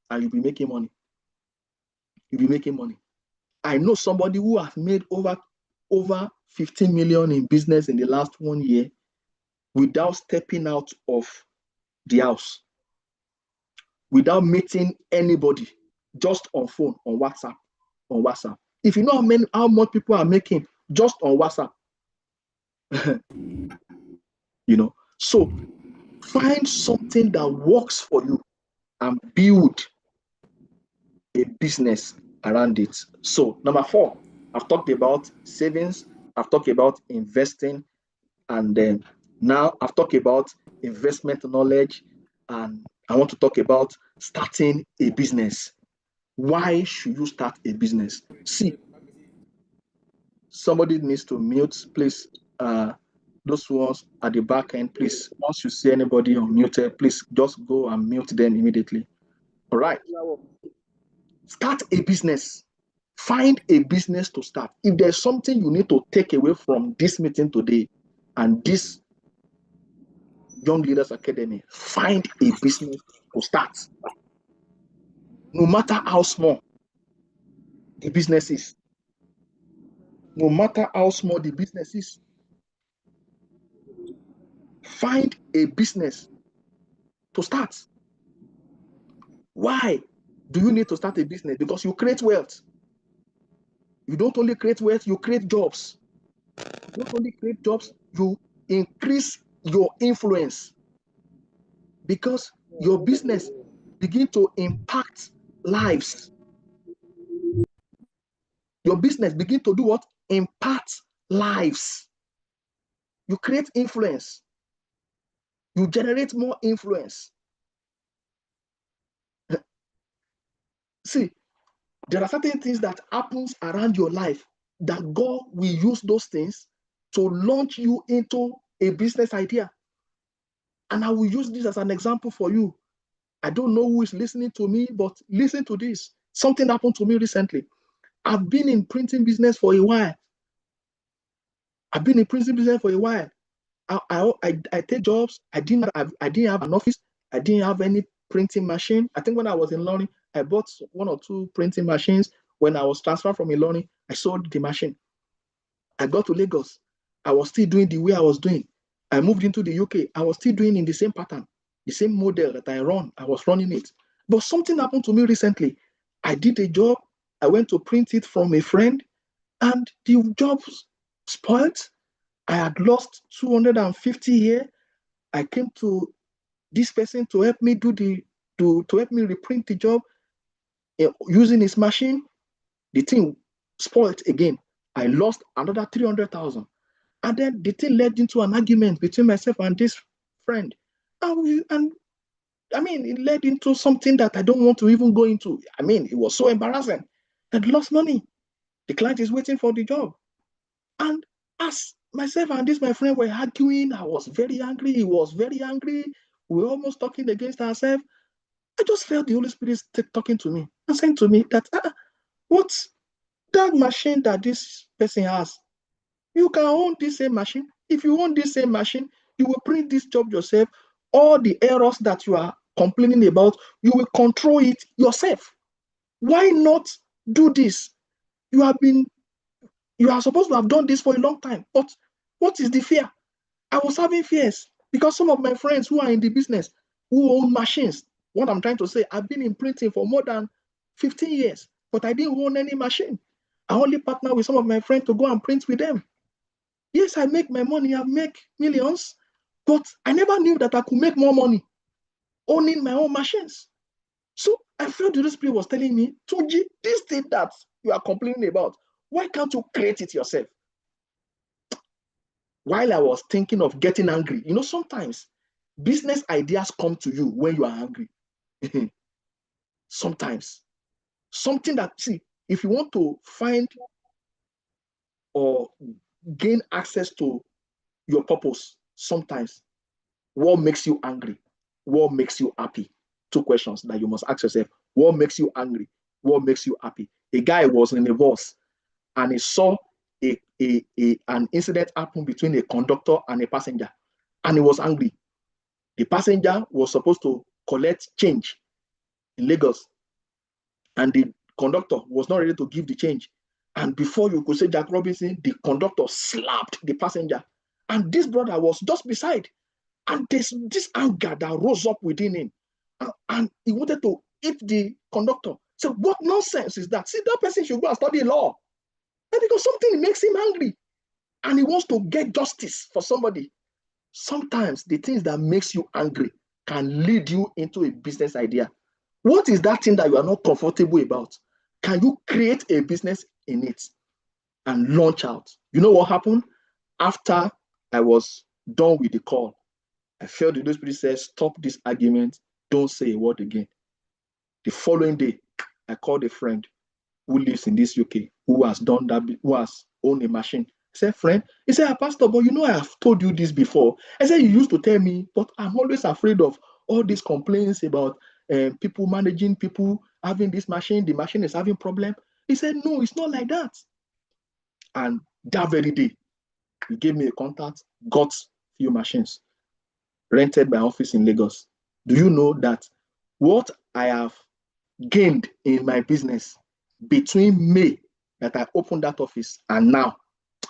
and you'll be making money. You'll be making money. I know somebody who has made over 15 million in business in the last 1 year without stepping out of the house, without meeting anybody, just on phone, on WhatsApp. If you know how much people are making just on WhatsApp, you know, so find something that works for you and build a business around it. So number 4, I've talked about savings, I've talked about investing, and then now I've talked about investment knowledge, and I want to talk about starting a business. Why should you start a business? See, somebody needs to mute, please. Those ones at the back end, please. Once you see anybody unmuted, please just go and mute them immediately. All right. Start a business. Find a business to start. If there's something you need to take away from this meeting today and this Young Leaders Academy, find a business to start. No matter how small the business is. No matter how small the business is. Find a business to start. Why do you need to start a business? Because you create wealth. You don't only create wealth, you create jobs. You don't only create jobs, you increase your influence. Because your business begin to impact lives. Your business begin to do what? Impact lives. You create influence. You generate more influence. See, there are certain things that happens around your life that God will use those things to launch you into a business idea. And I will use this as an example for you. I don't know who is listening to me, but listen to this. Something happened to me recently. I've been in printing business for a while. I take jobs. I didn't have an office. I didn't have any printing machine. I think when I was in learning, I bought 1 or 2 printing machines. When I was transferred from learning, I sold the machine. I got to Lagos. I was still doing the way I was doing. I moved into the UK. I was still doing in the same pattern, the same model that I run. I was running it. But something happened to me recently. I did a job. I went to print it from a friend, and the job spoiled. I had lost 250 here. I came to this person to help me to help me reprint the job using his machine. The thing spoiled again. I lost another 300,000. And then the thing led into an argument between myself and this friend. And I mean, it led into something that I don't want to even go into. I mean, it was so embarrassing. I'd lost money. The client is waiting for the job. And as myself and this my friend were arguing, I was very angry. He was very angry. We were almost talking against ourselves. I just felt the Holy Spirit talking to me and saying to me that, what that machine that this person has, you can own this same machine. If you own this same machine, you will print this job yourself. All the errors that you are complaining about, you will control it yourself. Why not do this? You are supposed to have done this for a long time. But what is the fear? I was having fears because some of my friends who are in the business, who own machines, what I'm trying to say, I've been in printing for more than 15 years, but I didn't own any machine. I only partner with some of my friends to go and print with them. Yes, I make my money, I make millions, but I never knew that I could make more money owning my own machines. So I felt the Holy Spirit was telling me, Tunji, this thing that you are complaining about, why can't you create it yourself? While I was thinking of getting angry, sometimes business ideas come to you when you are angry. Sometimes. Something that, see, if you want to find or gain access to your purpose, sometimes, what makes you angry? What makes you happy? 2 questions that you must ask yourself. What makes you angry? What makes you happy? A guy was in a bus and he saw an incident happen between a conductor and a passenger, and he was angry. The passenger was supposed to collect change in Lagos, and the conductor was not ready to give the change. And before you could say Jack Robinson, the conductor slapped the passenger. And this brother was just beside. And there's this anger that rose up within him. And he wanted to hit the conductor. So what nonsense is that? See, that person should go and study law. And because something makes him angry. And he wants to get justice for somebody. Sometimes the things that makes you angry can lead you into a business idea. What is that thing that you are not comfortable about? Can you create a business in it and launch out? You know what happened? After I was done with the call, I felt the Holy Spirit said, stop this argument. Don't say a word again. The following day, I called a friend who lives in this UK, who has done that, who has owned a machine. I said, friend, he said, Pastor, but you know, I have told you this before. I said, you used to tell me, but I'm always afraid of all these complaints about people managing, people having this machine, the machine is having problem. He said, no, it's not like that. And that very day, he gave me a contact, got few machines, rented my office in Lagos. Do you know that what I have gained in my business between May that I opened that office and now,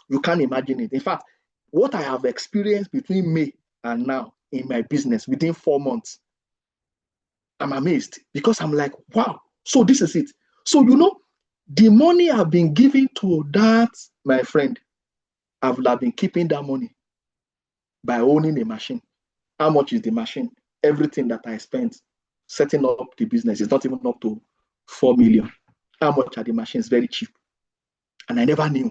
you can't imagine it. In fact, what I have experienced between May and now in my business within 4 months, I'm amazed because I'm like, wow, so this is it. So, you know, the money I've been giving to that, my friend, I've been keeping that money by owning a machine. How much is the machine? Everything that I spent setting up the business is not even up to 4 million. How much are the machines? Very cheap. And I never knew.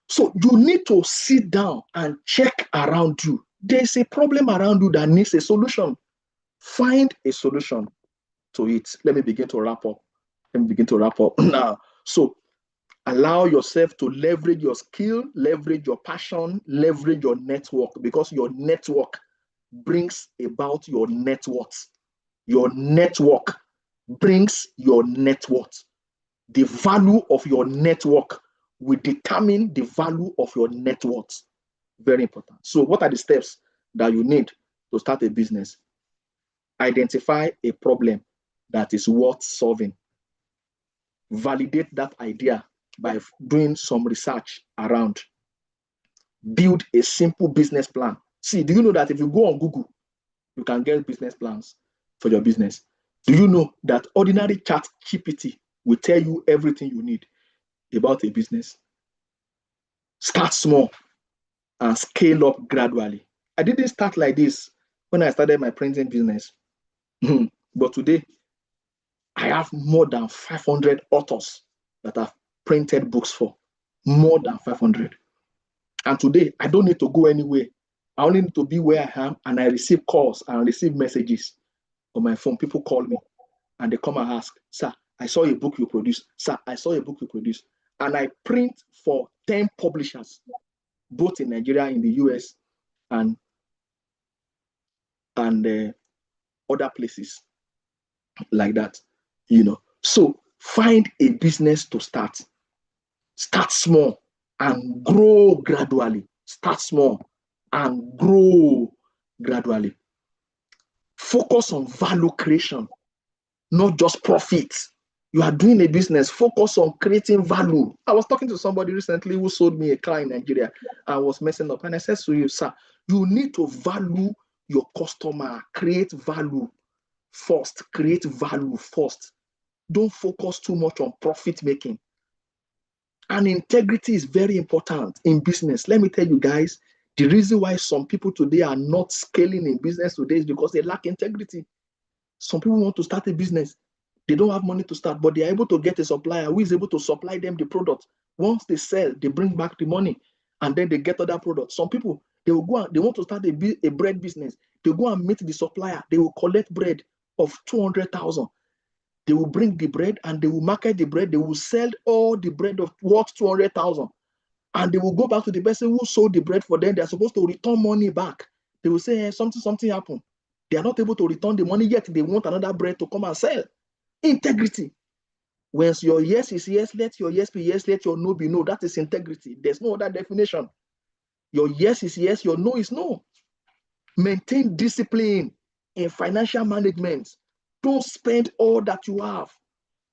So you need to sit down and check around you. There's a problem around you that needs a solution. Find a solution to it. Let me begin to wrap up. Now. So allow yourself to leverage your skill, leverage your passion, leverage your network, because your network brings about your net worth. Your network brings your net worth. The value of your network will determine the value of your net worth. Very important. So what are the steps that you need to start a business? Identify a problem that is worth solving. Validate that idea by doing some research around. Build a simple business plan. See, do you know that if you go on Google, you can get business plans for your business? Do you know that ordinary chat GPT will tell you everything you need about a business? Start small and scale up gradually. I didn't start like this when I started my printing business. But today, I have more than 500 authors that I've printed books for. More than 500. And today, I don't need to go anywhere. I only need to be where I am, and I receive calls and receive messages on my phone. People call me and they come and ask, sir, I saw a book you produced. Sir, I saw a book you produced. And I print for 10 publishers, both in Nigeria, in the US, and other places like that, you know. So find a business to start. Start small and grow gradually. Start small and grow gradually. Focus on value creation, not just profit. You are doing a business, focus on creating value. I was talking to somebody recently who sold me a car in Nigeria. I was messing up, and I said to you, sir, you need to value your customer, create value first, create value first. Don't focus too much on profit making. And integrity is very important in business. Let me tell you guys, the reason why some people today are not scaling in business today is because they lack integrity. Some people want to start a business. They don't have money to start, but they are able to get a supplier who is able to supply them the product. Once they sell, they bring back the money, and then they get other products. Some people, they will go and they want to start a bread business. They go and meet the supplier. They will collect bread of 200,000. They will bring the bread and they will market the bread. They will sell all the bread of worth 200,000, and they will go back to the person who sold the bread for them. They are supposed to return money back. They will say, hey, something happened. They are not able to return the money yet. They want another bread to come and sell. Integrity. When your yes is yes, let your yes be yes, let your no be no. That is integrity. There's no other definition. Your yes is yes, your no is no. Maintain discipline in financial management. Don't spend all that you have.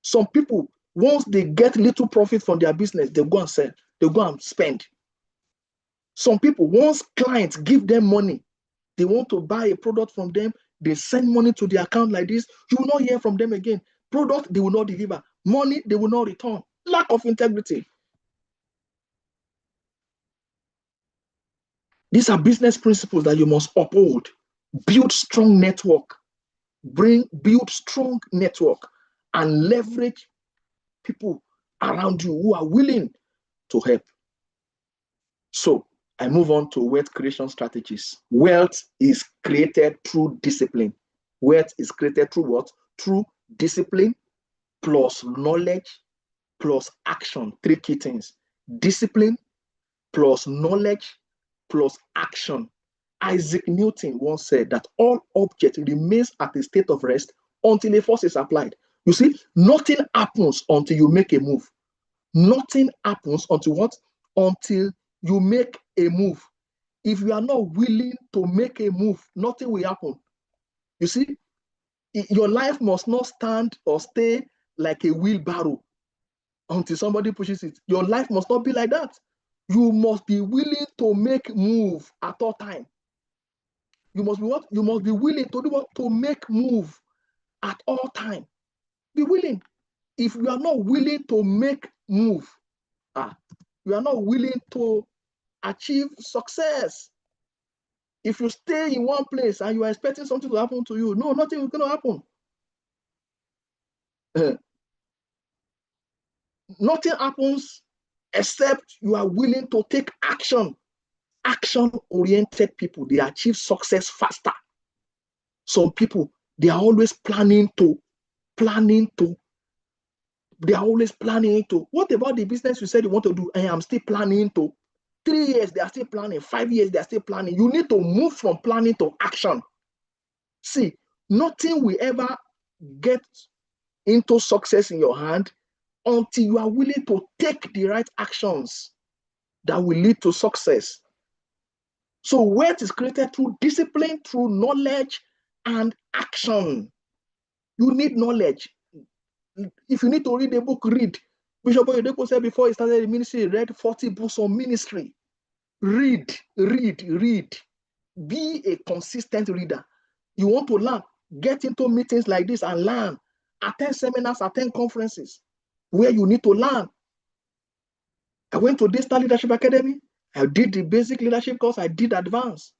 Some people, once they get little profit from their business, they go and sell. They go and spend. Some people, once clients give them money, they want to buy a product from them, they send money to the account like this, you will not hear from them again. Product, they will not deliver. Money, they will not return. Lack of integrity. These are business principles that you must uphold. Build strong network. Build strong network and leverage people around you who are willing to help. So I move on to wealth creation strategies. Wealth is created through discipline. Wealth is created through what? Through discipline, plus knowledge plus action. Three key things. Discipline plus knowledge plus action. Isaac Newton once said that all object remains at a state of rest until a force is applied. You see, nothing happens until you make a move. Nothing happens until what? Until you make a move. If you are not willing to make a move, nothing will happen. You see, your life must not stand or stay like a wheelbarrow until somebody pushes it. Your life must not be like that. You must be willing to make move at all time. You must be what? You must be willing to do what? To make move at all time. Be willing. If you are not willing to make move, you are not willing to achieve success. If you stay in one place and you are expecting something to happen to you, no, nothing is going to happen. Nothing happens except you are willing to take action. Action-oriented people, they achieve success faster. Some people, they are always planning to. They are always planning to. What about the business you said you want to do? I am still planning to. 3 years, they are still planning. 5 years, they are still planning. You need to move from planning to action. See, nothing will ever get into success in your hand until you are willing to take the right actions that will lead to success. So wealth is created through discipline, through knowledge and action. You need knowledge. If you need to read a book, read. Bishop Oyedepo said before he started the ministry, he read 40 books on ministry. Read. Be a consistent reader. You want to learn, get into meetings like this and learn. Attend seminars, attend conferences where you need to learn. I went to Digital Leadership Academy. I did the basic leadership course. I did advanced.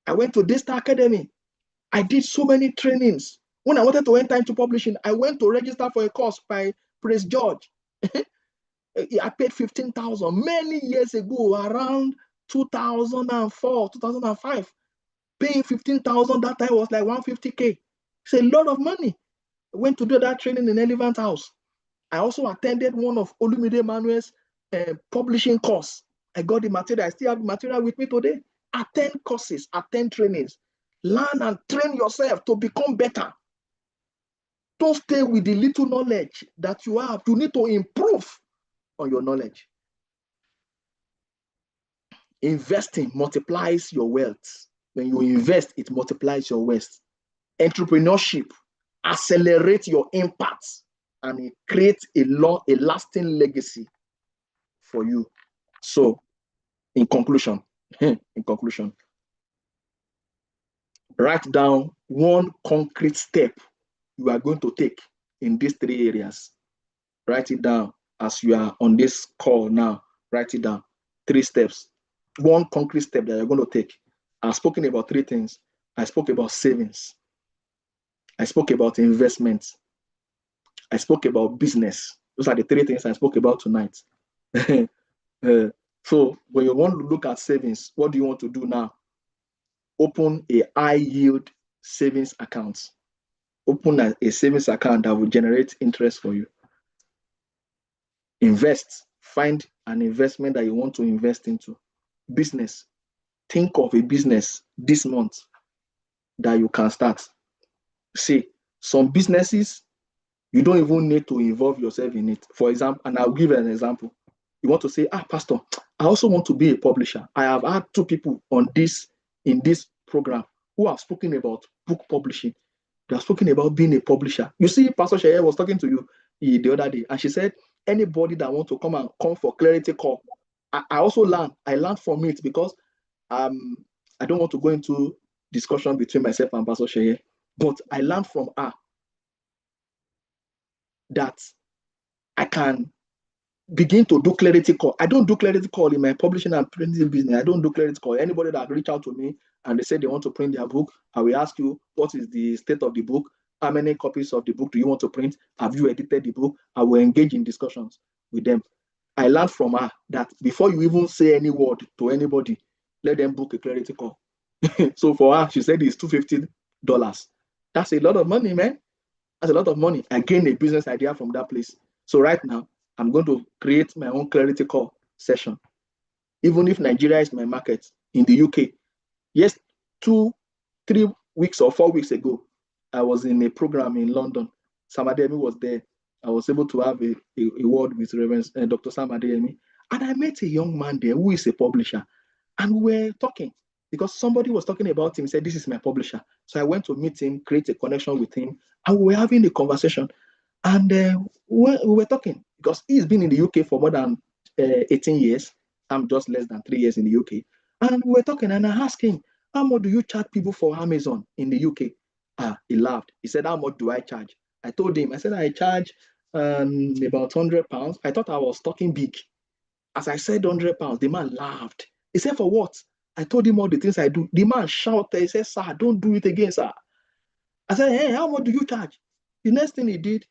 I went to Digital Academy. I did so many trainings. When I wanted to enter into publishing, I went to register for a course by Praise George. I paid 15,000 many years ago, around 2004, 2005. Paying 15,000 that time was like 150K. It's a lot of money. I went to do that training in Elephant House. I also attended one of Olumide Manuel's publishing course. I got the material. I still have the material with me today. Attend courses, attend trainings. Learn and train yourself to become better. Don't stay with the little knowledge that you have. You need to improve on your knowledge. Investing multiplies your wealth. When you invest, it multiplies your wealth. Entrepreneurship accelerates your impact and it creates a lasting legacy for you. So, in conclusion, write down one concrete step you are going to take in these 3 areas. Write it down as you are on this call now. Write it down. 3 steps. One concrete step that you're going to take. I've spoken about 3 things. I spoke about savings. I spoke about investments. I spoke about business. Those are the 3 things I spoke about tonight. So when you want to look at savings, what do you want to do now? Open a high yield savings account. Open a savings account that will generate interest for you. Invest. Find an investment that you want to invest into. Business. Think of a business this month that you can start. See, some businesses, you don't even need to involve yourself in it. For example, and I'll give an example. You want to say, Pastor, I also want to be a publisher. I have had 2 people in this program who have spoken about book publishing. They have spoken about being a publisher. You see, Pastor Sheye was talking to you the other day, and she said, anybody that wants to come for clarity call. I also learned. I learned from it because I don't want to go into discussion between myself and Pastor Sheye, but I learned from her that I can begin to do clarity call. I don't do clarity call in my publishing and printing business. I don't do clarity call. Anybody that reach out to me and they say they want to print their book, I will ask you, what is the state of the book? How many copies of the book do you want to print? Have you edited the book? I will engage in discussions with them. I learned from her that before you even say any word to anybody, let them book a clarity call. So for her, she said it's $250. That's a lot of money, man. That's a lot of money. I gained a business idea from that place. So right now, I'm going to create my own clarity call session. Even if Nigeria is my market in the UK. Yes, 3 weeks or 4 weeks ago, I was in a program in London. Sam Adeyemi was there. I was able to have a word with Reverend Dr. Sam Adeyemi. And I met a young man there who is a publisher. And we were talking because somebody was talking about him. He said, this is my publisher. So I went to meet him, create a connection with him. And we were having a conversation. And we were talking because he's been in the UK for more than 18 years. I'm just less than 3 years in the UK. And we were talking and I asked him, how much do you charge people for Amazon in the UK? He laughed. He said, how much do I charge? I told him, I said, I charge about £100. I thought I was talking big. As I said £100, the man laughed. He said, for what? I told him all the things I do. The man shouted, he said, sir, don't do it again, sir. I said, hey, how much do you charge? The next thing he did,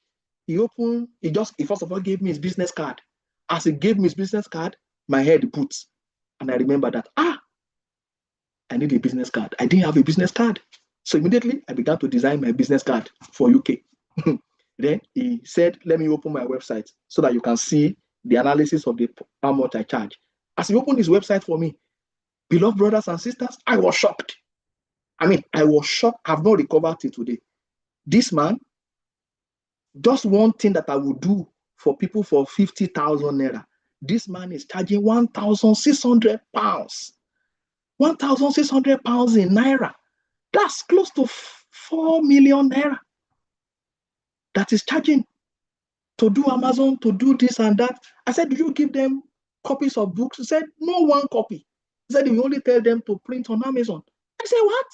he first of all gave me his business card. As he gave me his business card, my head boots. And I remember that, I need a business card. I didn't have a business card. So immediately I began to design my business card for UK. Then he said, let me open my website so that you can see the analysis of how much I charge. As he opened his website for me, beloved brothers and sisters, I was shocked. I was shocked. I've not recovered till today. This man, just one thing that I would do for people for 50,000 naira, this man is charging 1,600 pounds. 1,600 pounds in naira. That's close to 4 million naira. That is charging to do Amazon, to do this and that. I said, do you give them copies of books? He said, no, one copy. He said, you only tell them to print on Amazon. I said, what?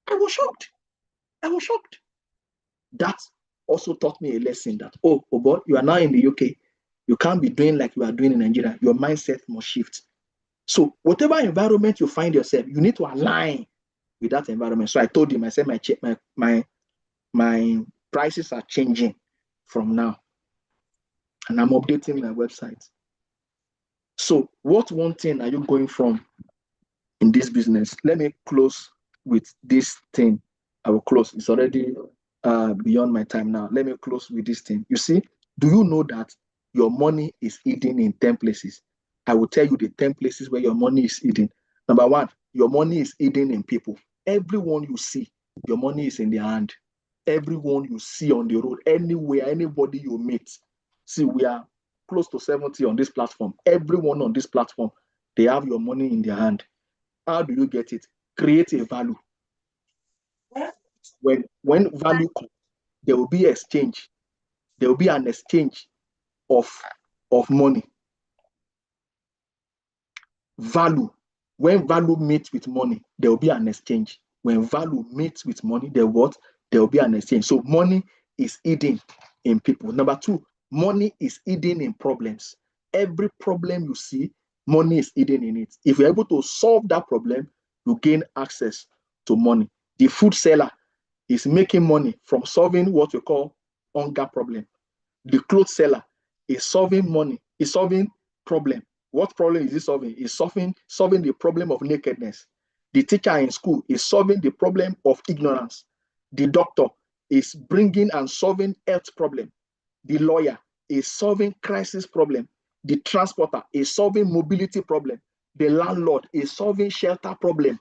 I was shocked. That also taught me a lesson that, oh boy, you are now in the UK. You can't be doing like you are doing in Nigeria. Your mindset must shift. So whatever environment you find yourself, you need to align with that environment. So I told him, I said, my prices are changing from now. And I'm updating my website. So what one thing are you going from in this business? Let me close with this thing. I will close. It's already beyond my time now. Let me close with this thing. You see, do you know that your money is hidden in 10 places? I will tell you the 10 places where your money is hidden. Number one, your money is hidden in people. Everyone you see, your money is in their hand. Everyone you see on the road, anywhere, anybody you meet. See, we are close to 70 on this platform. Everyone on this platform, they have your money in their hand. How do you get it? Create a value. When value comes, there will be exchange. There will be an exchange of money. Value. When value meets with money, there will be an exchange. When value meets with money, there will be an exchange. So money is hidden in people. Number two, money is hidden in problems. Every problem you see, money is hidden in it. If you're able to solve that problem, you gain access to money. The food seller is making money from solving what we call hunger problem. The clothes seller is solving problem. What problem is he solving? He's solving the problem of nakedness. The teacher in school is solving the problem of ignorance. The doctor is bringing and solving health problem. The lawyer is solving crisis problem. The transporter is solving mobility problem. The landlord is solving shelter problem.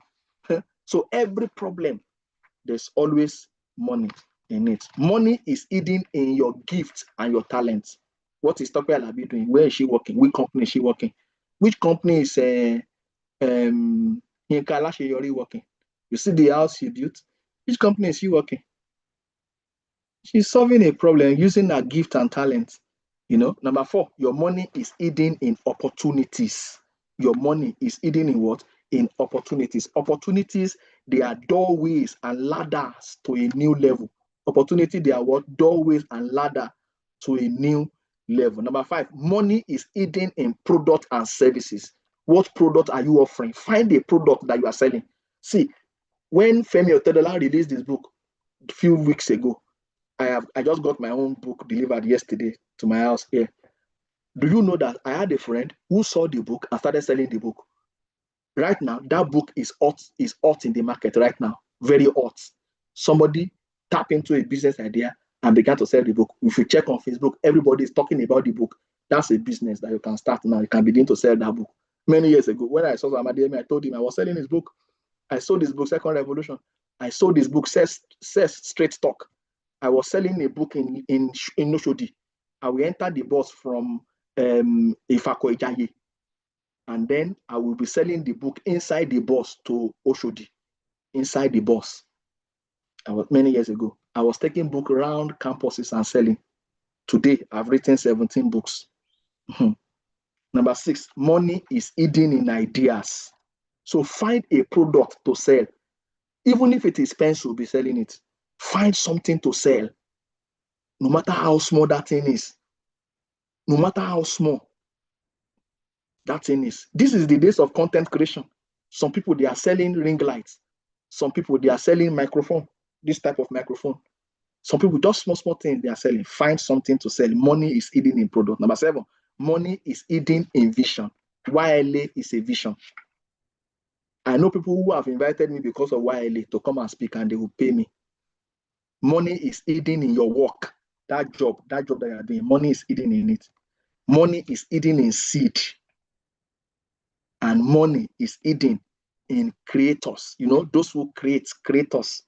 So every problem, there's always money in it. Money is hidden in your gifts and your talents. What is Tope Alabi doing? Where is she working? Which company is she working? Which company is Yinka Alasheyori working? You see the house she built? Which company is she working? She's solving a problem using her gift and talent. Number four, your money is hidden in opportunities. Your money is hidden in what? In opportunities. Opportunities, they are doorways and ladders to a new level. Opportunity, they are what? Doorways and ladder to a new level. Number five, money is hidden in product and services. What product are you offering? Find a product that you are selling. See, when Femi Otedola released this book a few weeks ago, I just got my own book delivered yesterday to my house here. Do you know that I had a friend who saw the book and started selling the book? Right now, that book is hot in the market right now. Very hot. Somebody tap into a business idea and began to sell the book. If you check on Facebook, everybody is talking about the book. That's a business that you can start now. You can begin to sell that book. Many years ago, when I saw Amademi, I told him I was selling his book. I sold this book, Second Revolution. I sold this book, says Straight Talk. I was selling a book in Noshodi. I will enter the bus from Ifako Ijaye. And then I will be selling the book inside the bus to Oshodi, inside the bus. Many years ago. I was taking book around campuses and selling. Today, I've written 17 books. Number 6, money is hidden in ideas. So find a product to sell. Even if it is pencil, be selling it. Find something to sell. No matter how small that thing is. No matter how small that thing is. This is the days of content creation. Some people, they are selling ring lights. Some people, they are selling microphone. This type of microphone. Some people, just small things they are selling. Find something to sell. Money is hidden in product. Number 7, money is hidden in vision. YLA is a vision. I know people who have invited me because of YLA to come and speak, and they will pay me. Money is hidden in your work. That job that you are doing, money is hidden in it. Money is hidden in seed. And money is hidden in creators. You know, those who create, creators.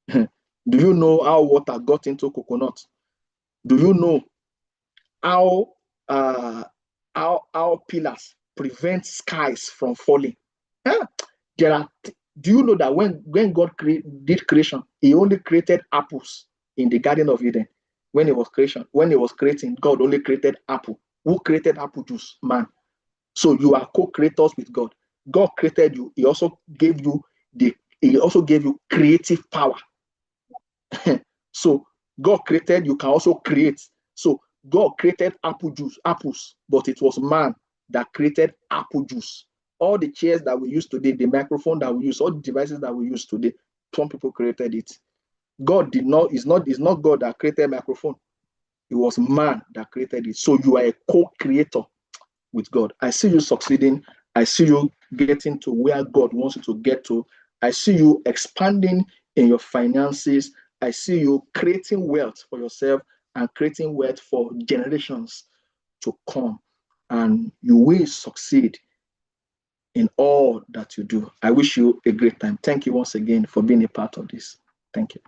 Do you know how water got into coconut? Do you know how pillars prevent skies from falling? Do you know that when God did creation, he only created apples in the Garden of Eden? When he was creating, God only created apple. Who created apple juice? Man. So you are co-creators with God. God created you. He also gave you creative power. So God created, you can also create. So God created apples, but it was man that created apple juice. All the chairs that we use today, the microphone that we use, all the devices that we use today, some people created it. God did not, it's not God that created microphone. It was man that created it. So you are a co-creator with God. I see you succeeding. I see you getting to where God wants you to get to. I see you expanding in your finances. I see you creating wealth for yourself and creating wealth for generations to come. And you will succeed in all that you do. I wish you a great time. Thank you once again for being a part of this. Thank you.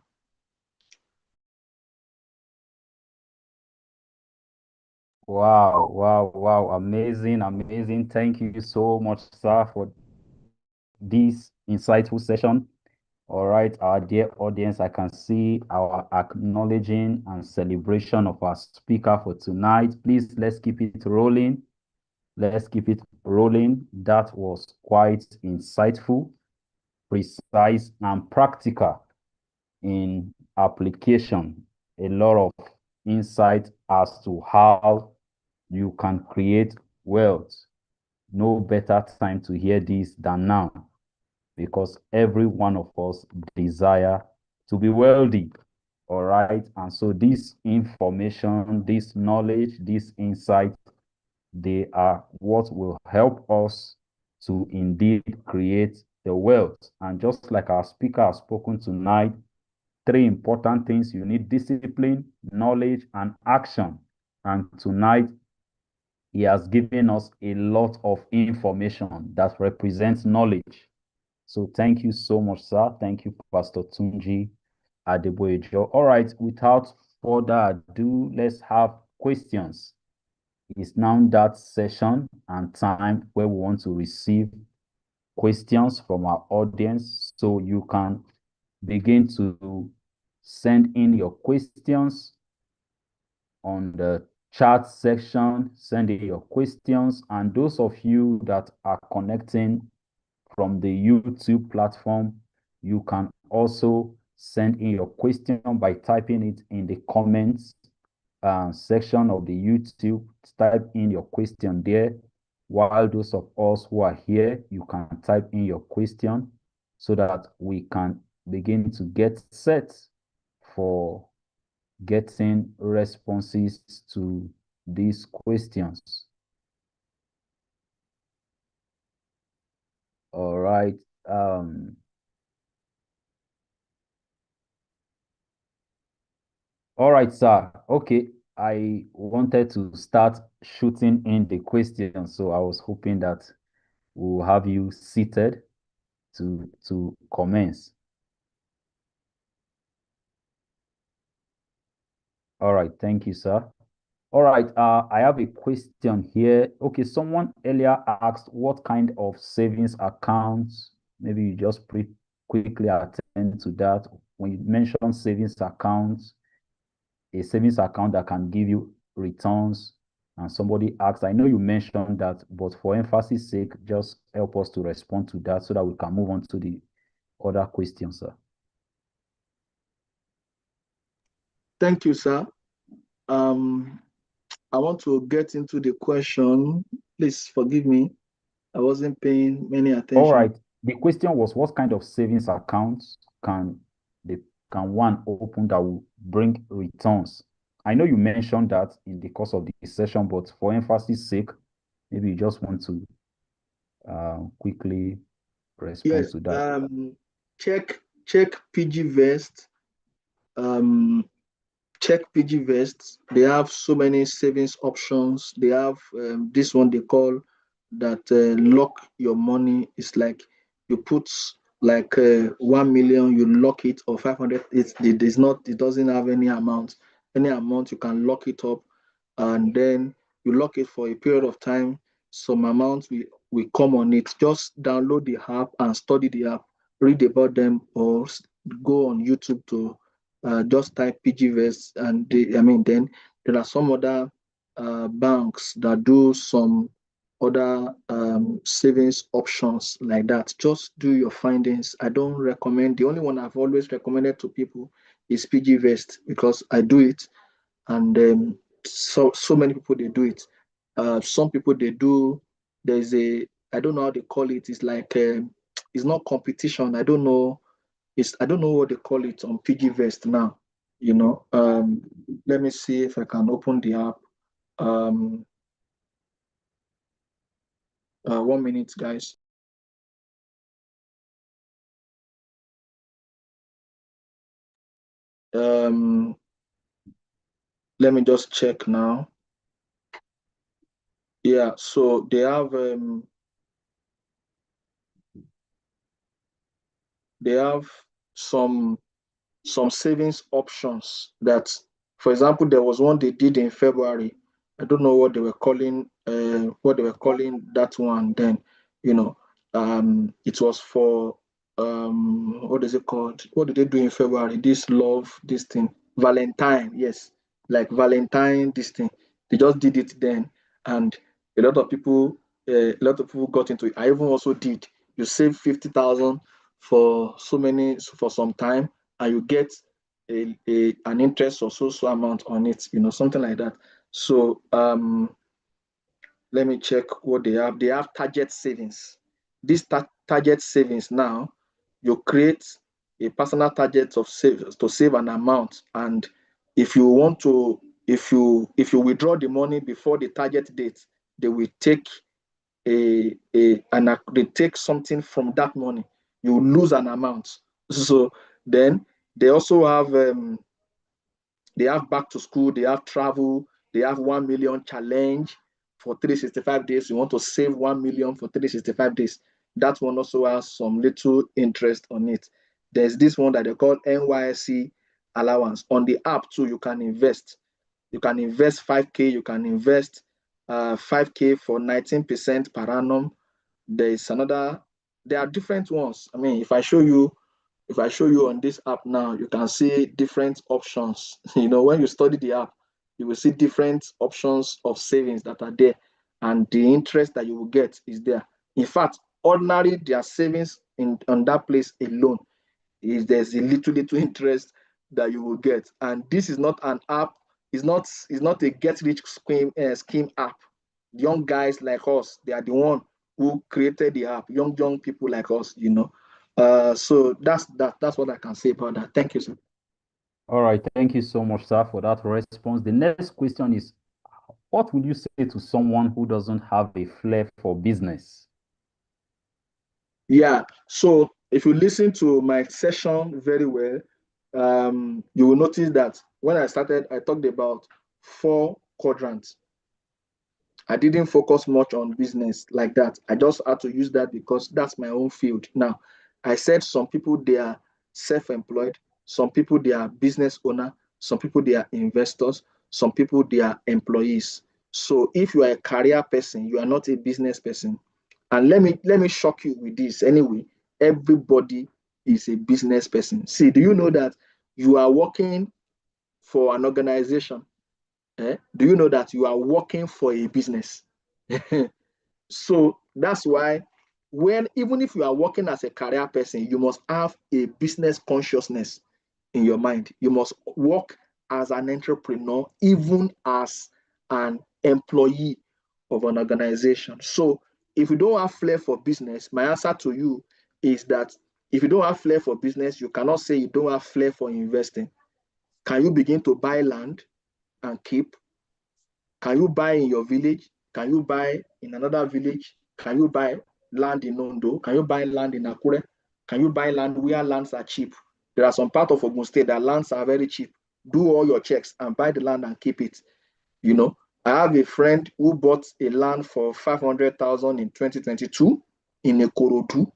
Wow. Amazing. Thank you so much, sir, for this insightful session. All right, our dear audience, I can see our acknowledging and celebration of our speaker for tonight. Please, let's keep it rolling. Let's keep it rolling. That was quite insightful, precise, and practical in application. A lot of insight as to how you can create wealth. No better time to hear this than now, because every one of us desire to be wealthy. All right. And so this information, this knowledge, this insight, they are what will help us to indeed create the wealth. And just like our speaker has spoken tonight, 3 important things: you need discipline, knowledge, and action. And tonight, he has given us a lot of information that represents knowledge. So thank you so much, sir. Thank you, Pastor Tunji Adeboyejo. All right, without further ado, let's have questions. It's now that session and time where we want to receive questions from our audience. So you can begin to send in your questions on the chat section. Send in your questions. And those of you that are connecting from the YouTube platform, you can also send in your question by typing it in the comments section of the YouTube. Type in your question there. While those of us who are here, you can type in your question so that we can begin to get set for getting responses to these questions. All right. All right, sir. Okay. I wanted to start shooting in the questions, so I was hoping that we'll have you seated to commence. All right, thank you, sir. All right, I have a question here. Okay, someone earlier asked what kind of savings accounts, maybe you just quickly attend to that. When you mention savings accounts, a savings account that can give you returns, and somebody asked, I know you mentioned that, but for emphasis sake, just help us to respond to that so that we can move on to the other questions, sir. Thank you, sir. I want to get into the question. Please forgive me. I wasn't paying many All attention. right. The question was, what kind of savings accounts can one open that will bring returns? I know you mentioned that in the course of the session, but for emphasis sake, maybe you just want to quickly respond Yes. to that. Check PGVest. Check PGVest. They have so many savings options. They have this one they call that lock your money. It's like you put like 1 million, you lock it, or 500. It is not. It doesn't have any amount. Any amount you can lock it up, and then you lock it for a period of time. Some amount will come on it. Just download the app and study the app. Read about them, or go on YouTube to just type PGVest, and then there are some other banks that do some other savings options like that. Just do your findings. I don't recommend. The only one I've always recommended to people is PGVest because I do it, and so many people they do it. Some people they do. There's a, I don't know how they call it. It's like it's not competition. I don't know what they call it on PGVest now. Let me see if I can open the app. 1 minute, guys. Um, Let me just check now. Yeah, so they have some savings options that, for example, there was one they did in February. I don't know what they were calling that one then. It was for what is it called? What did they do in February? This thing, Valentine, yes, like Valentine, this thing. They just did it then, and a lot of people got into it. I even also did. You save 50,000 for some time, and you get an interest or so amount on it, something like that. So let me check what they have. They have target savings. This target savings now, you create a personal target to save an amount, and if you want to, if you withdraw the money before the target date, they will take they take something from that money. You lose an amount. So then they also have they have back to school, they have travel, they have 1 million challenge for 365 days. You want to save 1 million for 365 days. That one also has some little interest on it. There's this one that they call NYSC allowance. On the app too, you can invest. You can invest 5K, you can invest 5K for 19% per annum. There are different ones. I mean, if I show you on this app now, you can see different options. When you study the app, you will see different options of savings that are there, and the interest that you will get is there. In fact, ordinary their savings on that place alone is there's a little interest that you will get. And this is not an app, it's not a get rich scheme app. Young guys like us, they are the one who created the app. Young people like us. So that's what I can say about that. Thank you, sir. All right. Thank you so much, sir, for that response. The next question is, what would you say to someone who doesn't have a flair for business? Yeah. So if you listen to my session very well, you will notice that when I started, I talked about 4 quadrants. I didn't focus much on business like that. I just had to use that because that's my own field. Now, I said some people they are self-employed, some people they are business owner, some people they are investors, some people they are employees. So if you are a career person, you are not a business person. And let me shock you with this anyway. Everybody is a business person. See, do you know that you are working for an organization? Do you know that you are working for a business? So that's why when even if you are working as a career person, you must have a business consciousness in your mind. You must work as an entrepreneur, even as an employee of an organization. So if you don't have flair for business, my answer to you is that if you don't have flair for business, you cannot say you don't have flair for investing. Can you begin to buy land and keep? Can you buy in your village? Can you buy in another village? Can you buy land in Ondo? Can you buy land in Akure? Can you buy land where lands are cheap? There are some parts of Ogun State that lands are very cheap. Do all your checks and buy the land and keep it. You know, I have a friend who bought a land for 500,000 in 2022 in Ekorodu.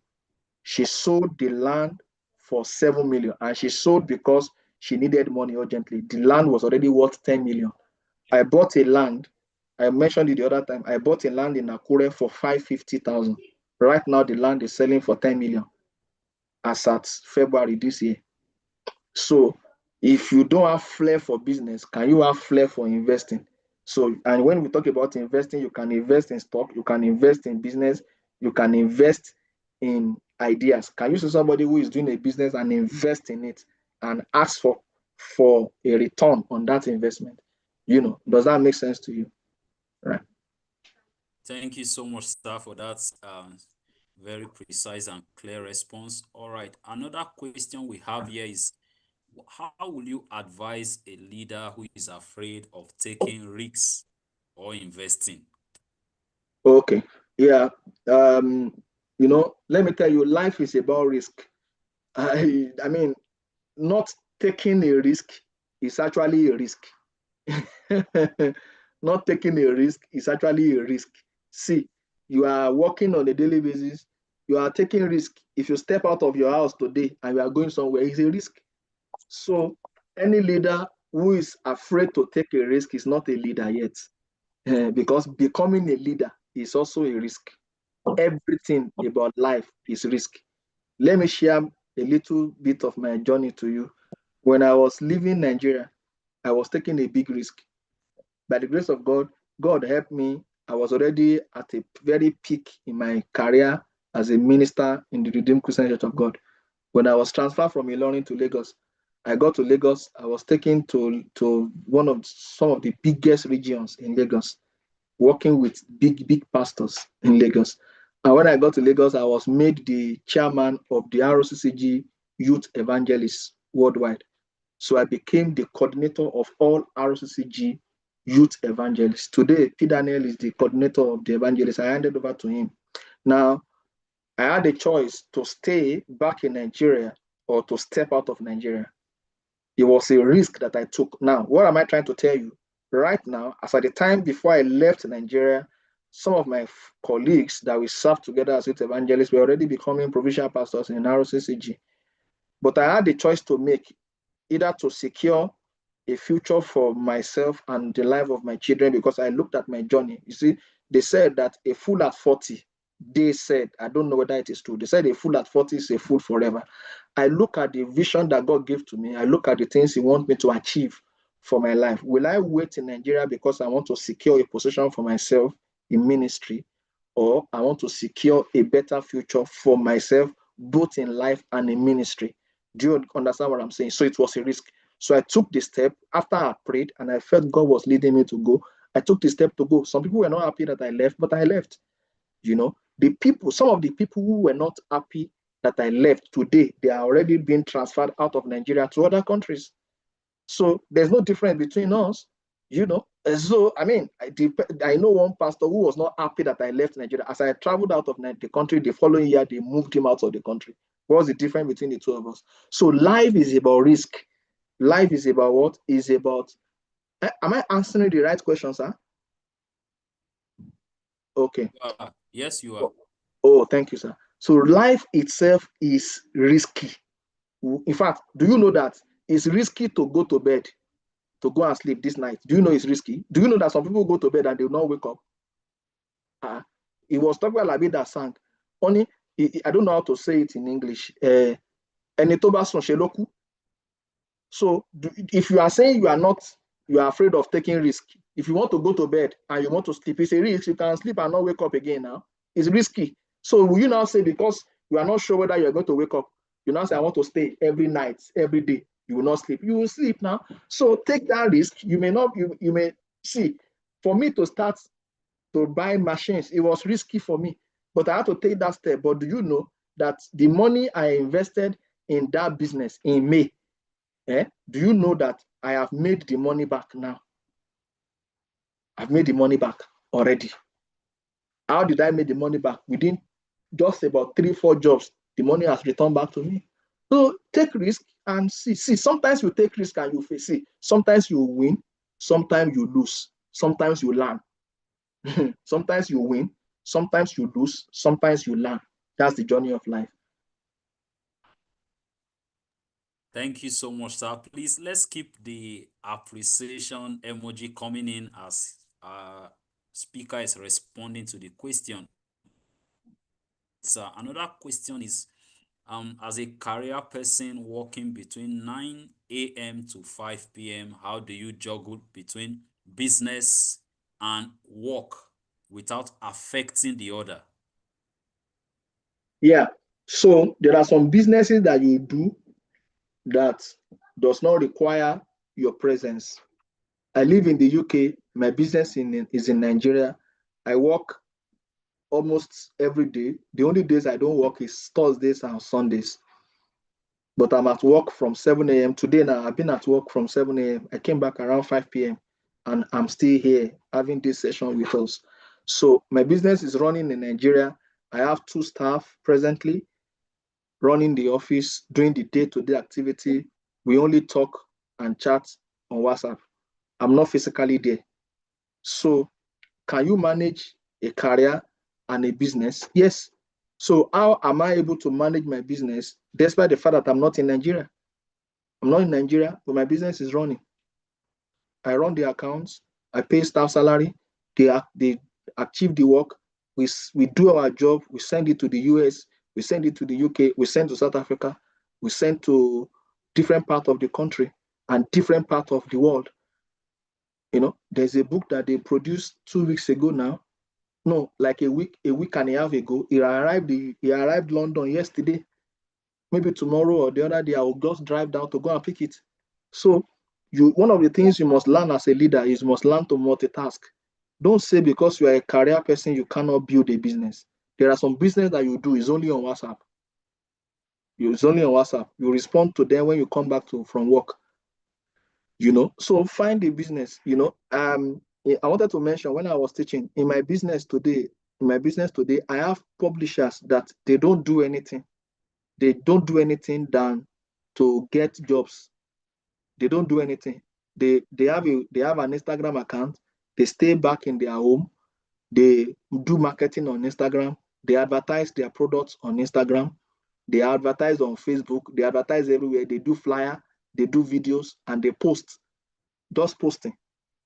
She sold the land for 7 million and she sold because she needed money urgently. The land was already worth 10 million. I bought a land. I mentioned it the other time. I bought a land in Akure for 550,000. Right now, the land is selling for 10 million as at February this year. So, if you don't have flair for business, can you have flair for investing? So, and when we talk about investing, you can invest in stock, you can invest in business, you can invest in ideas. Can you see somebody who is doing a business and invest in it and ask for a return on that investment? Does that make sense to you? Right. Thank you so much, sir, for that very precise and clear response. All right. Another question we have here is, how will you advise a leader who is afraid of taking risks or investing? Okay. Yeah. Let me tell you, life is about risk. I mean, not taking a risk is actually a risk. Not taking a risk is actually a risk. See, you are working on a daily basis, you are taking risk. If you step out of your house today and you are going somewhere, it's a risk. So any leader who is afraid to take a risk is not a leader yet. Because becoming a leader is also a risk. Everything about life is risk. Let me share a little bit of my journey to you. When I was leaving Nigeria, I was taking a big risk. By the grace of God, God helped me. I was already at a very peak in my career as a minister in the Redeemed Christian Church of God. When I was transferred from Ilorin to Lagos, I got to Lagos. I was taken to some of the biggest regions in Lagos, working with big pastors in Lagos. And when I got to Lagos, I was made the chairman of the ROCCG Youth Evangelists worldwide. So I became the coordinator of all ROCCG youth evangelists. Today, P. Daniel is the coordinator of the evangelists. I handed over to him. Now, I had a choice to stay back in Nigeria or to step out of Nigeria. It was a risk that I took. Now, what am I trying to tell you? Right now, as at the time before I left Nigeria, some of my colleagues that we served together as youth evangelists were already becoming provincial pastors in ROCCG. But I had the choice to make, either to secure a future for myself and the life of my children, because I looked at my journey. You see, they said that a fool at 40, they said, I don't know whether it is true. They said a fool at 40 is a fool forever. I look at the vision that God gave to me. I look at the things He wants me to achieve for my life. Will I wait in Nigeria because I want to secure a position for myself in ministry, or I want to secure a better future for myself, both in life and in ministry? Do you understand what I'm saying? So it was a risk. So I took the step after I prayed and I felt God was leading me to go. I took the step to go. Some people were not happy that I left, but I left. Some of the people who were not happy that I left today, they are already being transferred out of Nigeria to other countries. So there's no difference between us. So I mean, I know one pastor who was not happy that I left Nigeria. As I traveled out of the country, the following year they moved him out of the country. What's the difference between the two of us? So life is about risk. Life is about what? Is about, am I answering the right question, sir? Okay. Yes, you are. Oh, thank you, sir. So life itself is risky. In fact, do you know that it's risky to go to bed, to go and sleep this night? Do you know it's risky? Do you know that some people go to bed and they will not wake up? It was talking about like that sang. Only, I don't know how to say it in English. Ẹni tó bá sùn ṣe ló kú. So if you are saying you are afraid of taking risk, if you want to go to bed and you want to sleep, it's a risk. You can sleep and not wake up again now. It's risky. So will you now say because you are not sure whether you're going to wake up, you now say, I want to stay every night, every day. You will not sleep. You will sleep now. So take that risk. You may not, you may see, for me to start to buy machines, it was risky for me, but I had to take that step. But do you know that the money I invested in that business in May, do you know that I have made the money back now? I've made the money back already. How did I make the money back? Within just about 3-4 jobs, the money has returned back to me. So take risk and see. Sometimes you take risk and you face it. Sometimes you win, sometimes you lose, sometimes you learn. Sometimes you win, sometimes you lose, sometimes you learn. That's the journey of life. Thank you so much, sir. Please, let's keep the appreciation emoji coming in as speaker is responding to the question. So another question is, as a career person working between 9 a.m. to 5 p.m., how do you juggle between business and work without affecting the other? Yeah. So there are some businesses that you do that does not require your presence. I live in the UK. My business is in Nigeria. I work almost every day. The only days I don't work is Thursdays and Sundays. But I'm at work from 7 a.m. Today now, I've been at work from 7 a.m. I came back around 5 p.m. and I'm still here having this session with us. So my business is running in Nigeria. I have 2 staff presently running the office, doing the day-to-day activity. We only talk and chat on WhatsApp. I'm not physically there. So can you manage a career and a business? Yes. So how am I able to manage my business despite the fact that I'm not in Nigeria? I'm not in Nigeria, but my business is running. I run the accounts, I pay staff salary, they achieve the work, we do our job, we send it to the US, we send it to the UK, we send to South Africa, we send to different parts of the country and different parts of the world. You know, there's a book that they produced 2 weeks ago now. No, like a week and a half ago. He arrived London yesterday. Maybe tomorrow or the other day, I will just drive down to go and pick it. So one of the things you must learn as a leader is you must learn to multitask. Don't say because you are a career person, you cannot build a business. There are some business that you do is only on WhatsApp. It's only on WhatsApp. You respond to them when you come back from work. You know, so find a business. You know, I wanted to mention when I was teaching in my business today. I have publishers that they don't do anything. They don't do anything than to get jobs. They don't do anything. They have an Instagram account. They stay back in their home. They do marketing on Instagram. They advertise their products on Instagram. They advertise on Facebook. They advertise everywhere. They do flyer. They do videos and they post. Just posting,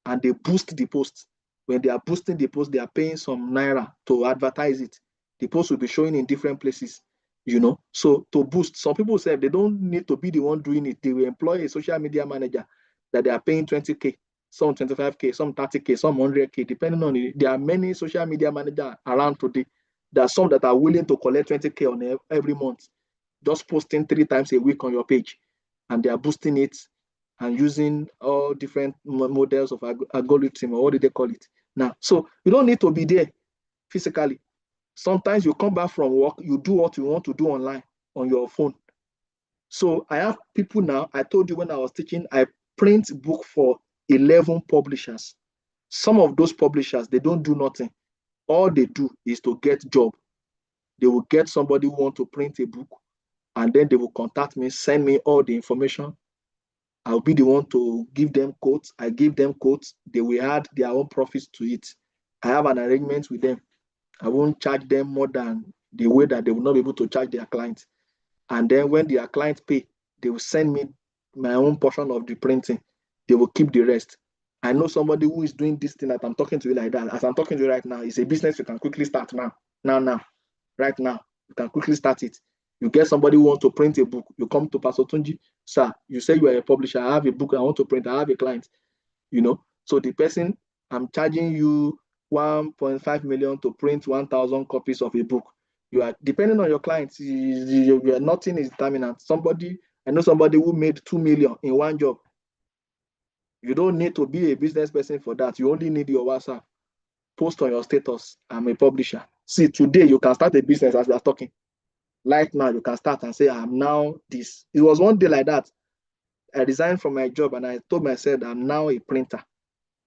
and they boost the post. When they are boosting the post, they are paying some naira to advertise it. The post will be showing in different places, you know. So to boost, some people say they don't need to be the one doing it. They will employ a social media manager that they are paying 20K, some 25K, some 30K, some 100K, depending on it. There are many social media managers around today. There are some that are willing to collect 20K on every month, just posting 3 times a week on your page, and they are boosting it and using all different models of algorithm, or what do they call it now? So you don't need to be there physically. Sometimes you come back from work, you do what you want to do online on your phone. So I have people now. I told you when I was teaching, I print book for 11 publishers. Some of those publishers, they don't do nothing. All they do is to get job. They will get somebody who want to print a book, and then they will contact me, send me all the information. I'll be the one to give them quotes. I give them quotes. They will add their own profits to it. I have an arrangement with them. I won't charge them more than the way that they will not be able to charge their clients. And then when their clients pay, they will send me my own portion of the printing. They will keep the rest. I know somebody who is doing this thing that I'm talking to you like that. As I'm talking to you right now, it's a business you can quickly start now. Right now. You can quickly start it. You get somebody who wants to print a book. You come to Pastor Tunji, sir, you say you are a publisher. I have a book I want to print. I have a client, So the person, I'm charging you 1.5 million to print 1,000 copies of a book. You are depending on your clients. Nothing is determinant. I know somebody who made 2 million in one job. You don't need to be a business person for that. You only need your WhatsApp. Post on your status, I'm a publisher. See, today you can start a business as we are talking. Right now, you can start and say, I'm now this. It was one day like that. I resigned from my job and I told myself I'm now a printer,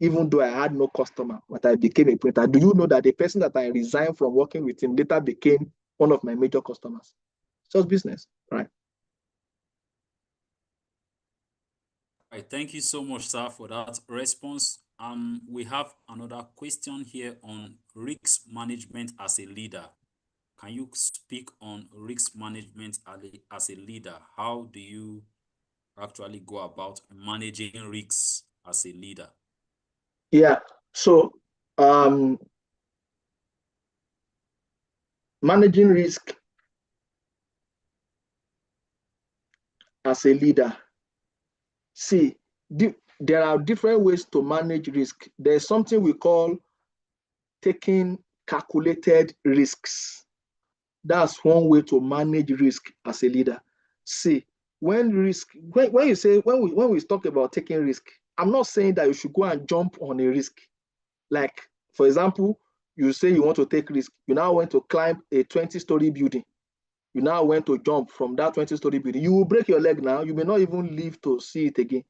even though I had no customer, but I became a printer. Do you know that the person that I resigned from working with him later became one of my major customers? It's just business, right? Right, thank you so much, sir, for that response. We have another question here on risk management as a leader. Can you speak on risk management as a leader? How do you actually go about managing risks as a leader? Yeah, so managing risk as a leader. See, there are different ways to manage risk. There's something we call taking calculated risks. That's one way to manage risk as a leader. See, when we talk about taking risk, I'm not saying that you should go and jump on a risk. Like, for example, you say you want to take risk. You now want to climb a 20-story building. You now want to jump from that 20-story building. You will break your leg now. You may not even live to see it again.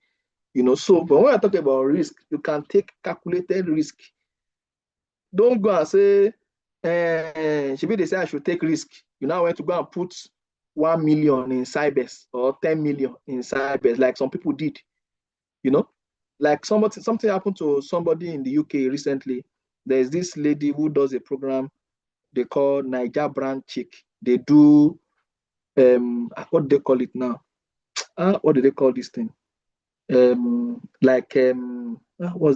So, but when I talk about risk, you can take calculated risk. Don't go and say, should they say I should take risk. You now want to go and put 1 million in Cybers or 10 million in Cybers, like some people did. Like something happened to somebody in the UK recently. There's this lady who does a program they call Niger Brand Chick. They do what do they call it now? What do they call this thing? What's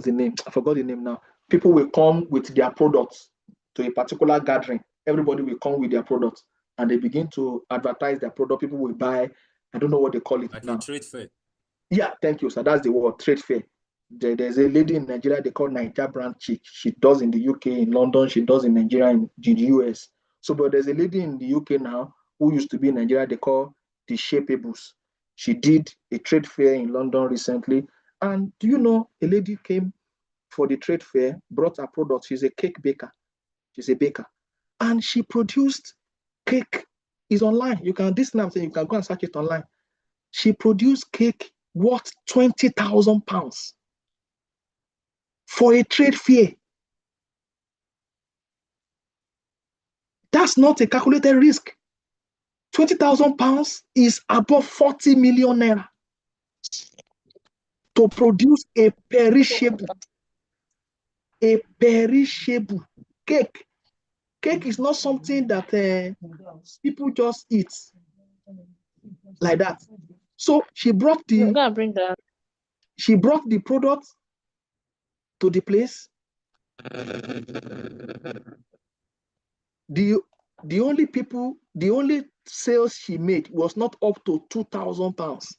the name? I forgot the name now. People will come with their products to a particular gathering. Everybody will come with their products and they begin to advertise their product. People will buy. I don't know what they call it like now. a trade fair. Yeah, thank you. So that's the word, trade fair. There's a lady in Nigeria they call Niger Brand Chick. She does in the UK, in London. She does in Nigeria, in the US. So, but there's a lady in the UK now who used to be in Nigeria. They call the Shapeables. She did a trade fair in London recently. And do you know, a lady came for the trade fair, brought her product. She's a cake baker. She's a baker. And she produced cake. It's online. You can, this now, you can go and search it online. She produced cake worth £20,000 for a trade fair. That's not a calculated risk. £20,000 is above 40 million naira to produce a perishable cake. Cake is not something that people just eat like that. So she brought the product to the place. The only sales she made was not up to £2,000.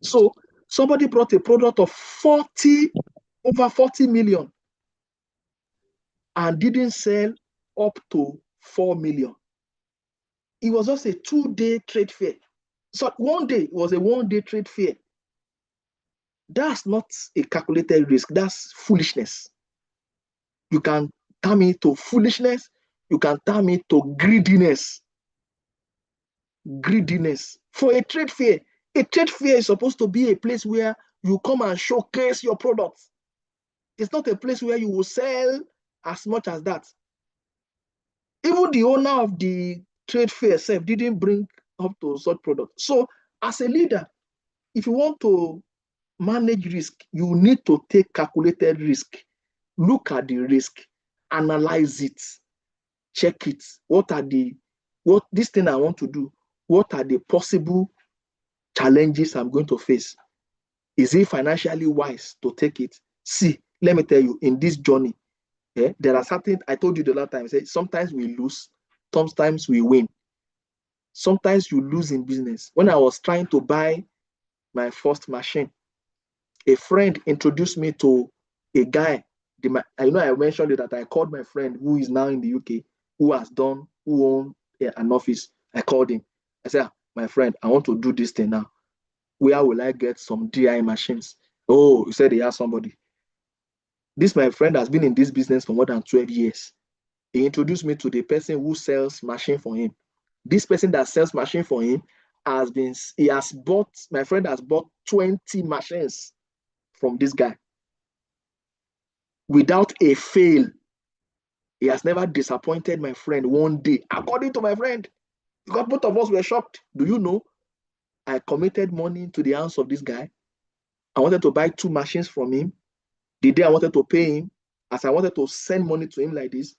So somebody brought a product of over 40 million and didn't sell up to 4 million. It was just a 2-day trade fair. So one day was a 1-day trade fair. That's not a calculated risk. That's foolishness. You can term it to foolishness. You can term it to greediness. Greediness. For a trade fair is supposed to be a place where you come and showcase your products. It's not a place where you will sell as much as that. Even the owner of the trade fair itself didn't bring up to such product. So as a leader, if you want to manage risk, you need to take calculated risk. Look at the risk, analyze it, check it. What this thing I want to do, what are the possible challenges I'm going to face? Is it financially wise to take it? See, let me tell you, in this journey, there are certain, I told you the last time, I said, sometimes we lose, sometimes we win. Sometimes you lose in business. When I was trying to buy my first machine, a friend introduced me to a guy. I mentioned it that I called my friend who is now in the UK, who owned an office. I called him. I said, my friend, I want to do this thing now. Where will I get some DI machines? Oh, he said he has somebody. This, my friend, has been in this business for more than 12 years. He introduced me to the person who sells machine for him. This person that sells machine for him my friend has bought 20 machines from this guy without a fail. He has never disappointed my friend one day, according to my friend, because both of us were shocked. Do you know, I committed money to the hands of this guy. I wanted to buy 2 machines from him. The day I wanted to pay him, as I wanted to send money to him like this,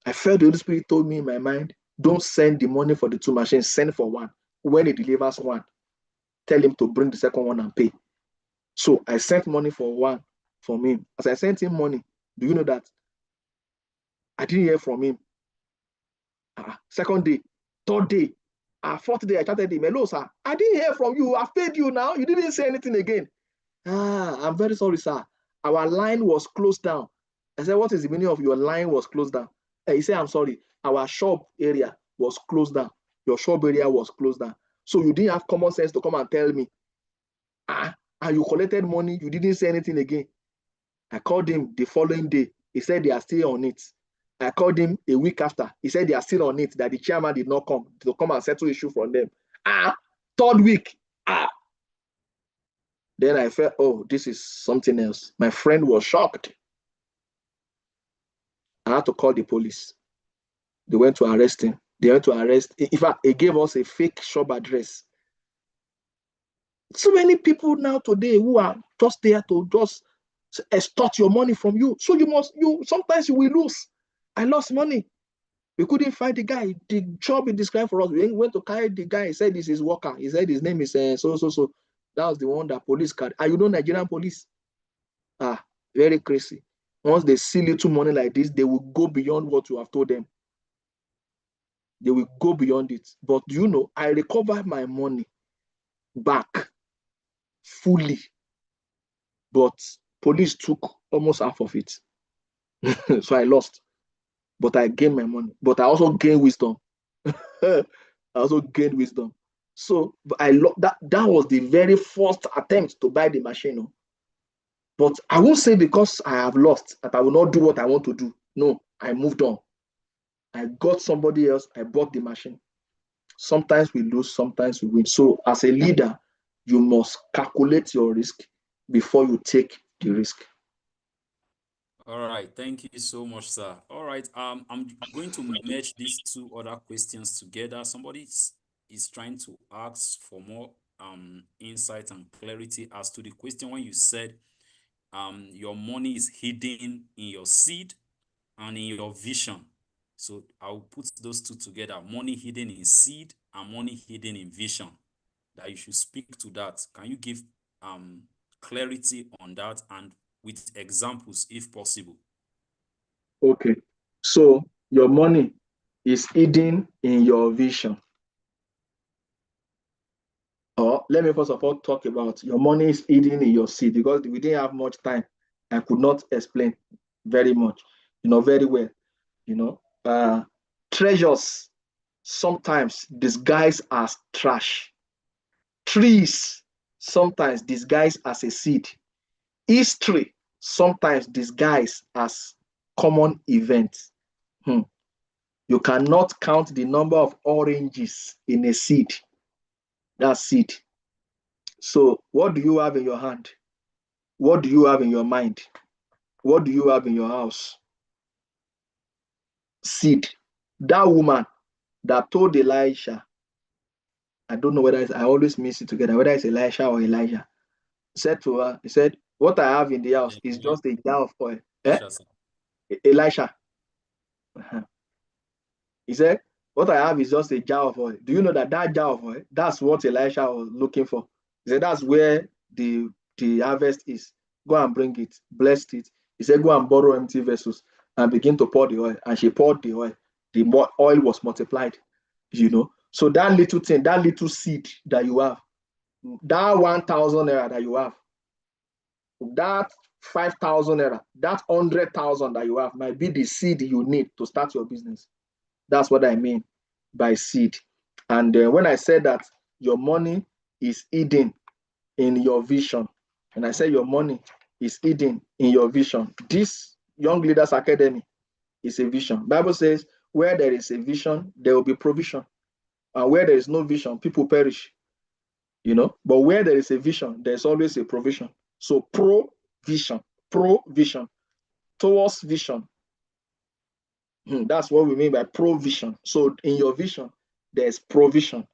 I felt the Holy Spirit told me in my mind, don't send the money for the 2 machines, send for one. When he delivers one, tell him to bring the second one and pay. So I sent money for one from him. As I sent him money, do you know that I didn't hear from him? Second day, third day, fourth day, I chatted him. Hello, sir. I didn't hear from you. I've paid you now. You didn't say anything again. I'm very sorry, sir. Our line was closed down. I said, what is the meaning of your line was closed down? He said, I'm sorry. Our shop area was closed down. Your shop area was closed down. So you didn't have common sense to come and tell me. And you collected money. You didn't say anything again. I called him the following day. He said they are still on it. I called him a week after. He said they are still on it, that the chairman did not come to come and settle issue from them. Third week. Then I felt, oh, this is something else. My friend was shocked. I had to call the police. They went to arrest him. In fact, he gave us a fake shop address. So many people now today who are just there to just extort your money from you. So sometimes you will lose. I lost money. We couldn't find the guy. The job he described for us, we went to carry the guy. He said this is worker. He said his name is so. That was the one that police carried. And Nigerian police. Very crazy. Once they see little money like this, they will go beyond what you have told them. They will go beyond it. But do you know, I recovered my money back fully. But police took almost half of it. So I lost. But I gained my money. But I also gained wisdom. So that was the very first attempt to buy the machine. But I won't say because I have lost that I will not do what I want to do. No, I moved on. I got somebody else. I bought the machine. Sometimes we lose, sometimes we win. So as a leader, you must calculate your risk before you take the risk. All right, thank you so much, sir. All right, I'm going to merge these 2 other questions together. Somebody is trying to ask for more insight and clarity as to the question when you said your money is hidden in your seed and in your vision. So I'll put those 2 together: money hidden in seed and money hidden in vision. That you should speak to that. Can you give clarity on that and with examples if possible? Okay, so your money is hidden in your vision. Or let me first of all talk about your money is hidden in your seed, because we didn't have much time. I could not explain very much, very well. Treasures sometimes disguised as trash. Trees sometimes disguised as a seed. History sometimes disguised as common events. You cannot count the number of oranges in a seed. That's seed. So what do you have in your hand? What do you have in your mind? What do you have in your house? Seed. That woman that told Elisha I don't know whether I always mix it together, whether it's Elisha or Elijah. Said to her, he said, what I have in the house is just a jar of oil. Elisha. Uh-huh. He said, what I have is just a jar of oil. Do you know that jar of oil, that's what Elisha was looking for? He said, that's where the harvest is. Go and bring it, blessed it. He said, go and borrow empty vessels and begin to pour the oil. And she poured the oil. The oil was multiplied, So that little thing, that little seed that you have, that 1,000 naira that you have, that 5,000 naira, that 100,000 that you have might be the seed you need to start your business. That's what I mean by seed. And when I said that your money is hidden in your vision, and I say your money is hidden in your vision, this Young Leaders Academy is a vision. Bible says, where there is a vision, there will be provision. And where there is no vision, people perish. But where there is a vision, there's always a provision. So provision towards vision. That's what we mean by provision. So in your vision, there's provision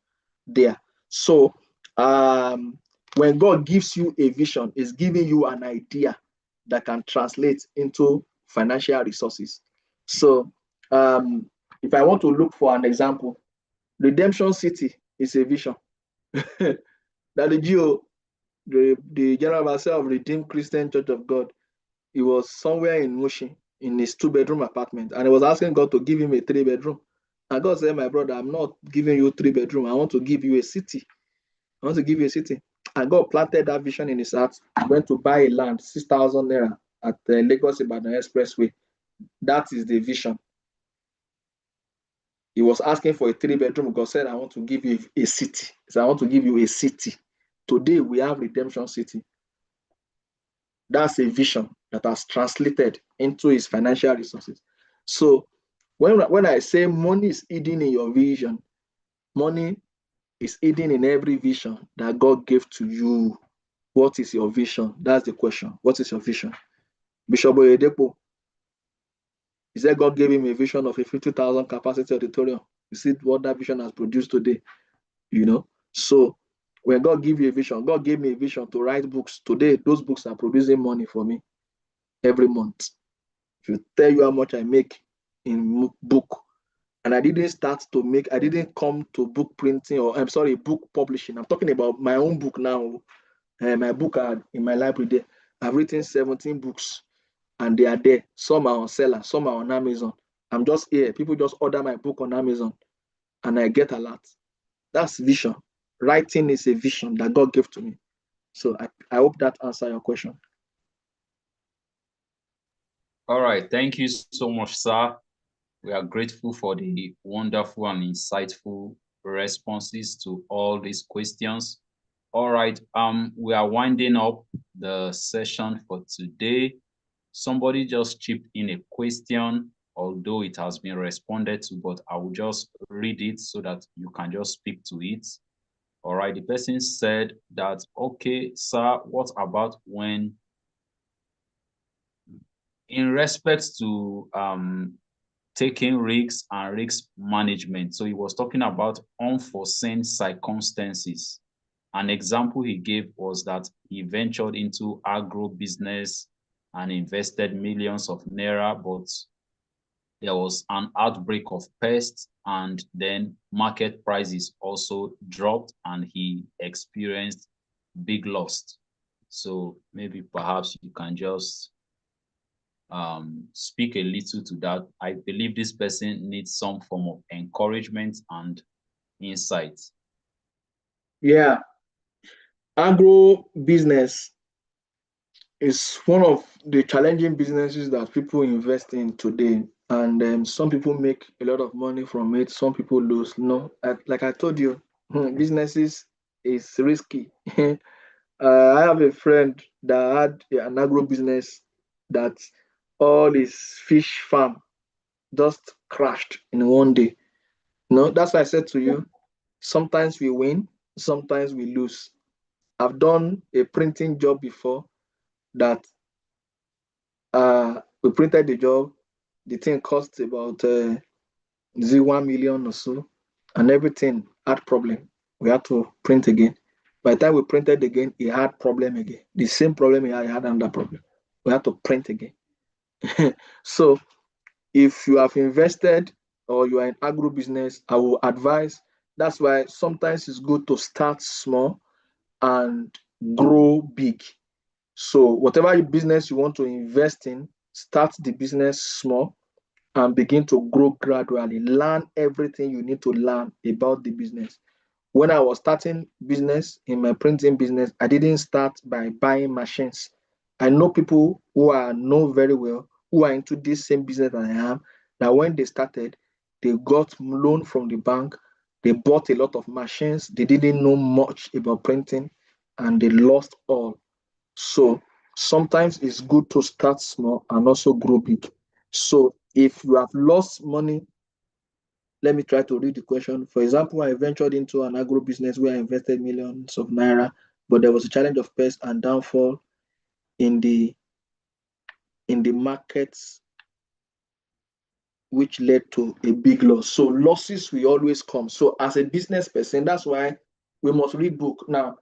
there. So when God gives you a vision, it's giving you an idea that can translate into financial resources. So if I want to look for an example, Redemption City is a vision. That the general overseer of Redeemed Christian Church of God, he was somewhere in Mushin in his 2-bedroom apartment, and he was asking God to give him a 3-bedroom. And God said, my brother, I'm not giving you a 3-bedroom. I want to give you a city. I want to give you a city. And God planted that vision in his heart. He went to buy a land, 6,000 naira at the Lagos Ibadan Expressway. That is the vision. He was asking for a 3-bedroom. God said, I want to give you a city. So I want to give you a city. Today, we have Redemption City. That's a vision that has translated into his financial resources. So when I say money is hidden in your vision, money is hidden in every vision that God gave to you. What is your vision? That's the question. What is your vision? Bishop Oyedepo, he said God gave him a vision of a 50,000 capacity auditorium. You see what that vision has produced today, So when God gives you a vision, God gave me a vision to write books. Today, those books are producing money for me every month. If you tell you how much I make in book, and I didn't come to book printing, or I'm sorry, book publishing. I'm talking about my own book now. My book are in my library there. I've written 17 books and they are there. Some are on seller, some are on Amazon. I'm just here. People just order my book on Amazon and I get a lot. That's vision. Writing is a vision that God gave to me. So I hope that answers your question. All right. Thank you so much, sir. We are grateful for the wonderful and insightful responses to all these questions. All right. We are winding up the session for today. Somebody just chipped in a question, although it has been responded to, but I will just read it so that you can just speak to it. All right. The person said that, okay, sir, what about when, in respect to taking risks and risk management? So he was talking about unforeseen circumstances. An example he gave was that he ventured into agro business and invested millions of naira, but there was an outbreak of pests and then market prices also dropped and he experienced big loss. So maybe perhaps you can just speak a little to that. I believe this person needs some form of encouragement and insight. Yeah, agro business is one of the challenging businesses that people invest in today. And some people make a lot of money from it. Some people lose. Like I told you, businesses is risky. I have a friend that had an agro business that all his fish farm just crashed in one day. That's why I said to you, sometimes we win, sometimes we lose. I've done a printing job before that we printed the job. The thing cost about 1 million or so, and everything had problem. We had to print again. By the time we printed again, he had problem again. The same problem he had another problem. We had to print again. So if you have invested or you are in agro business, I will advise. That's why sometimes it's good to start small and grow big. So whatever business you want to invest in, start the business small and begin to grow gradually. Learn everything you need to learn about the business. When I was starting business in my printing business, I didn't start by buying machines. I know people who I know very well who are into this same business that I am. That when they started, they got loan from the bank. They bought a lot of machines. They didn't know much about printing, and they lost all. So sometimes it's good to start small and also grow big. So if you have lost money, let me try to read the question. For example, I ventured into an agro business where I invested millions of naira, but there was a challenge of pest and downfall in the markets, which led to a big loss. So losses will always come. So as a business person, that's why we must read book. Now,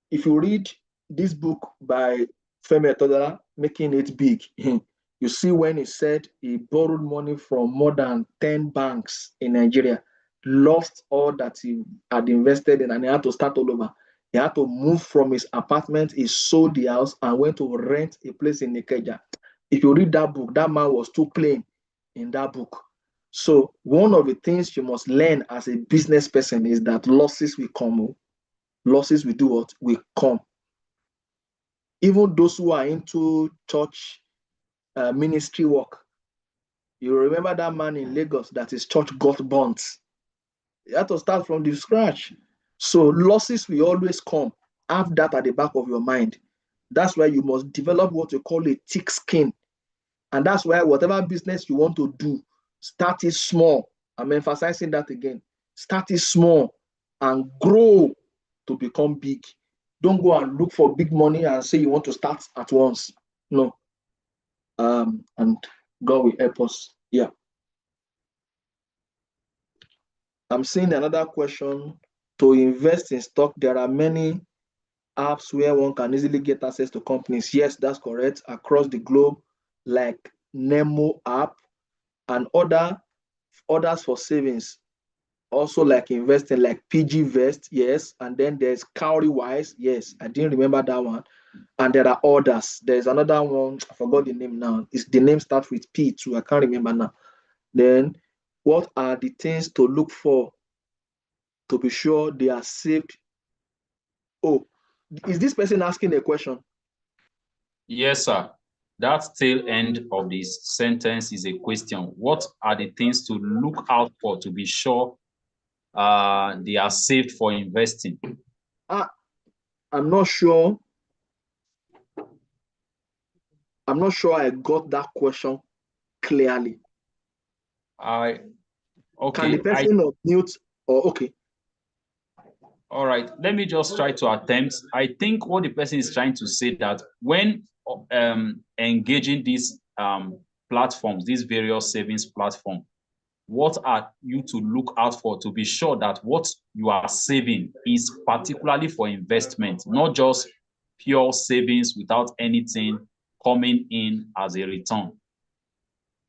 if you read this book by Femi Otedola, Making It Big, you see when he said he borrowed money from more than 10 banks in Nigeria, lost all that he had invested in, and he had to start all over. He had to move from his apartment, he sold the house and went to rent a place in Nikeja. If you read that book, that man was too plain in that book. So one of the things you must learn as a business person is that losses will come. Losses will do what? Will come. Even those who are into church ministry work, you remember that man in Lagos that his church got burnt. You have to start from the scratch. So losses will always come. Have that at the back of your mind. That's why you must develop what you call a thick skin. And that's why whatever business you want to do, start it small. I'm emphasizing that again. Start it small and grow to become big. Don't go and look for big money and say you want to start at once. No. And God will help us. Yeah. I'm seeing another question. To invest in stock, there are many apps where one can easily get access to companies. Yes, that's correct. Across the globe, like Nemo app and others for savings. Also like investing, like PG Vest, yes. And then there's Cowrywise, yes. I didn't remember that one. And there are others. There's another one, I forgot the name now. The name starts with P too. I can't remember now. Then what are the things to look for to be sure they are saved? Oh, is this person asking a question? Yes, sir. That tail end of this sentence is a question. What are the things to look out for to be sure they are saved for investing? I'm not sure. I'm not sure I got that question clearly. Okay. Can the person unmute? Or okay. All right. Let me just try to attempt. I think what the person is trying to say that when engaging these platforms, these various savings platforms, what are you to look out for to be sure that what you are saving is particularly for investment, not just pure savings without anything coming in as a return?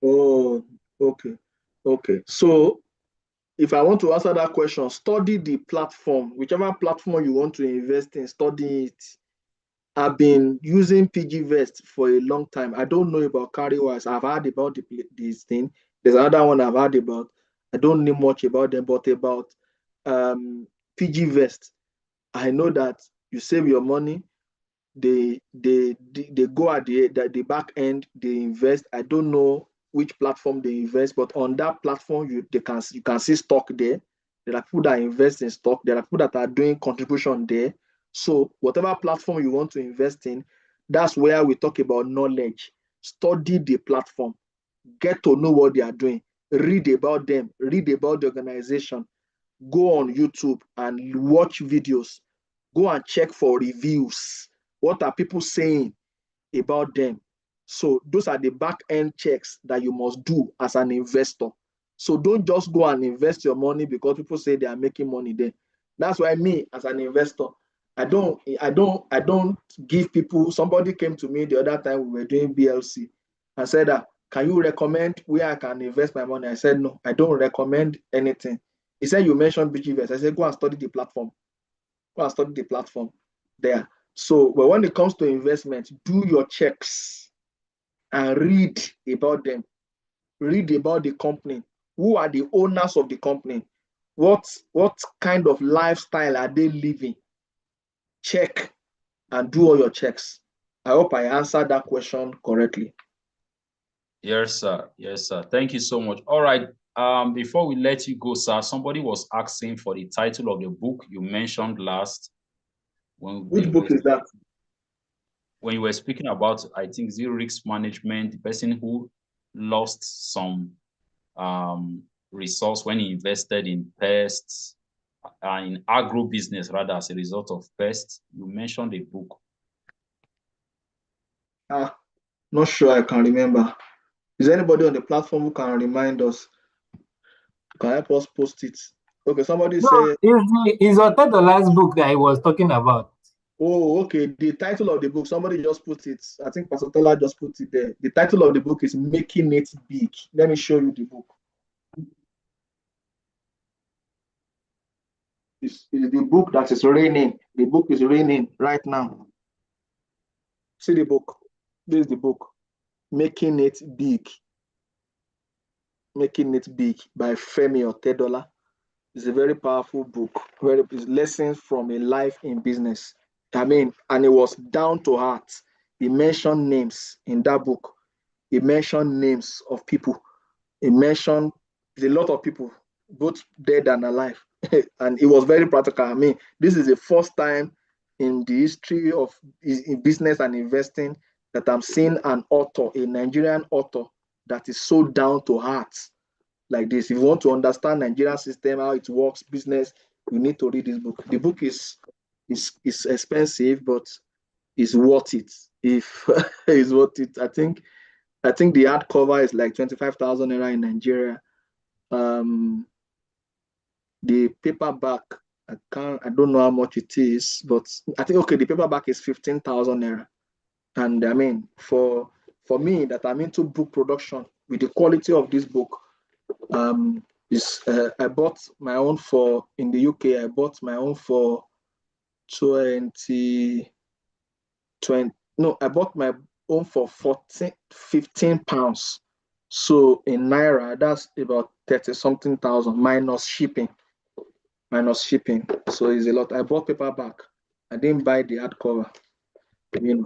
Oh, okay. Okay. So if I want to answer that question, study the platform, whichever platform you want to invest in, study it. I've been using PGVest for a long time. I don't know about Cowrywise. I've heard about this thing. There's another one I've heard about. I don't know much about them, but about PGVest, I know that you save your money. They go at the back end. They invest. I don't know which platform they invest, but on that platform you can see stock there. There are people that invest in stock. There are people that are doing contribution there. So whatever platform you want to invest in, that's where we talk about knowledge. Study the platform. Get to know what they are doing. Read about them. Read about the organization. Go on YouTube and watch videos. Go and check for reviews. What are people saying about them? So those are the back end checks that you must do as an investor. So don't just go and invest your money because people say they are making money there. That's why me as an investor, I don't give people. Somebody came to me the other time we were doing BLC and said that, can you recommend where I can invest my money? I said, no, I don't recommend anything. He said, you mentioned BGVS. I said, go and study the platform. Go and study the platform there. So, but when it comes to investment, do your checks and read about them. Read about the company. Who are the owners of the company? What kind of lifestyle are they living? Check and do all your checks. I hope I answered that question correctly. Yes, sir. Yes, sir. Thank you so much. All right. Before we let you go, sir, somebody was asking for the title of the book you mentioned last. Which book is that? When you were speaking about, I think, zero risk management, the person who lost some resource when he invested in pests, in agro business rather, as a result of pests. You mentioned a book. Not sure I can remember. Is there anybody on the platform who can remind us? Can help us post it? Okay, somebody say. It's the last book that I was talking about. Oh, okay. The title of the book, somebody just put it. I think Pastor Tola just put it there. The title of the book is Making It Big. Let me show you the book. It's the book that is raining. The book is raining right now. See the book. This is the book. Making It Big. Making It Big by Femi Otedola. It's a very powerful book. It's lessons from a life in business. I mean, and it was down to heart. He mentioned names in that book. He mentioned names of people. He mentioned a lot of people, both dead and alive. And it was very practical. I mean, this is the first time in the history of in business and investing that I'm seeing an author, a Nigerian author, that is so down to heart like this. If you want to understand Nigerian system, how it works, business, you need to read this book. The book is expensive, but it's worth it. If it's worth it, I think the hardcover is like 25,000 naira in Nigeria. The paperback, I don't know how much it is, but I think the paperback is 15,000 naira. And I mean, for me that I'm into book production, with the quality of this book, I bought my own in the UK. I bought my own for 20. No, I bought my own for 15 pounds. So in Naira, that's about 30 something thousand minus shipping. So it's a lot. I bought paperback. I didn't buy the hardcover.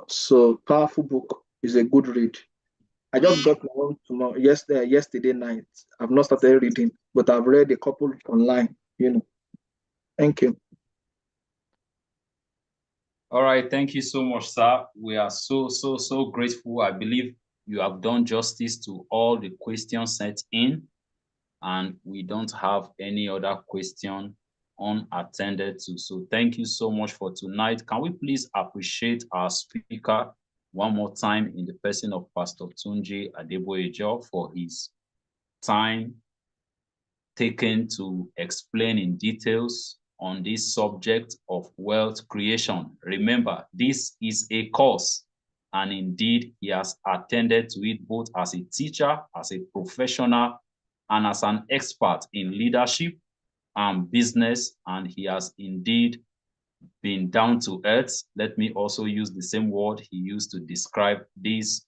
So powerful book. Is a good read. I just got my own yesterday night. I've not started reading, but I've read a couple online. Thank you. All right, thank you so much, sir. We are so grateful. I believe you have done justice to all the questions sent in, and we don't have any other question unattended to. So thank you so much for tonight. Can we please appreciate our speaker one more time in the person of Pastor Tunji Adeboyejo for his time taken to explain in details on this subject of wealth creation. Remember, this is a course, and indeed he has attended to it both as a teacher, as a professional, and as an expert in leadership and business, and he has indeed been down to earth. Let me also use the same word he used to describe this,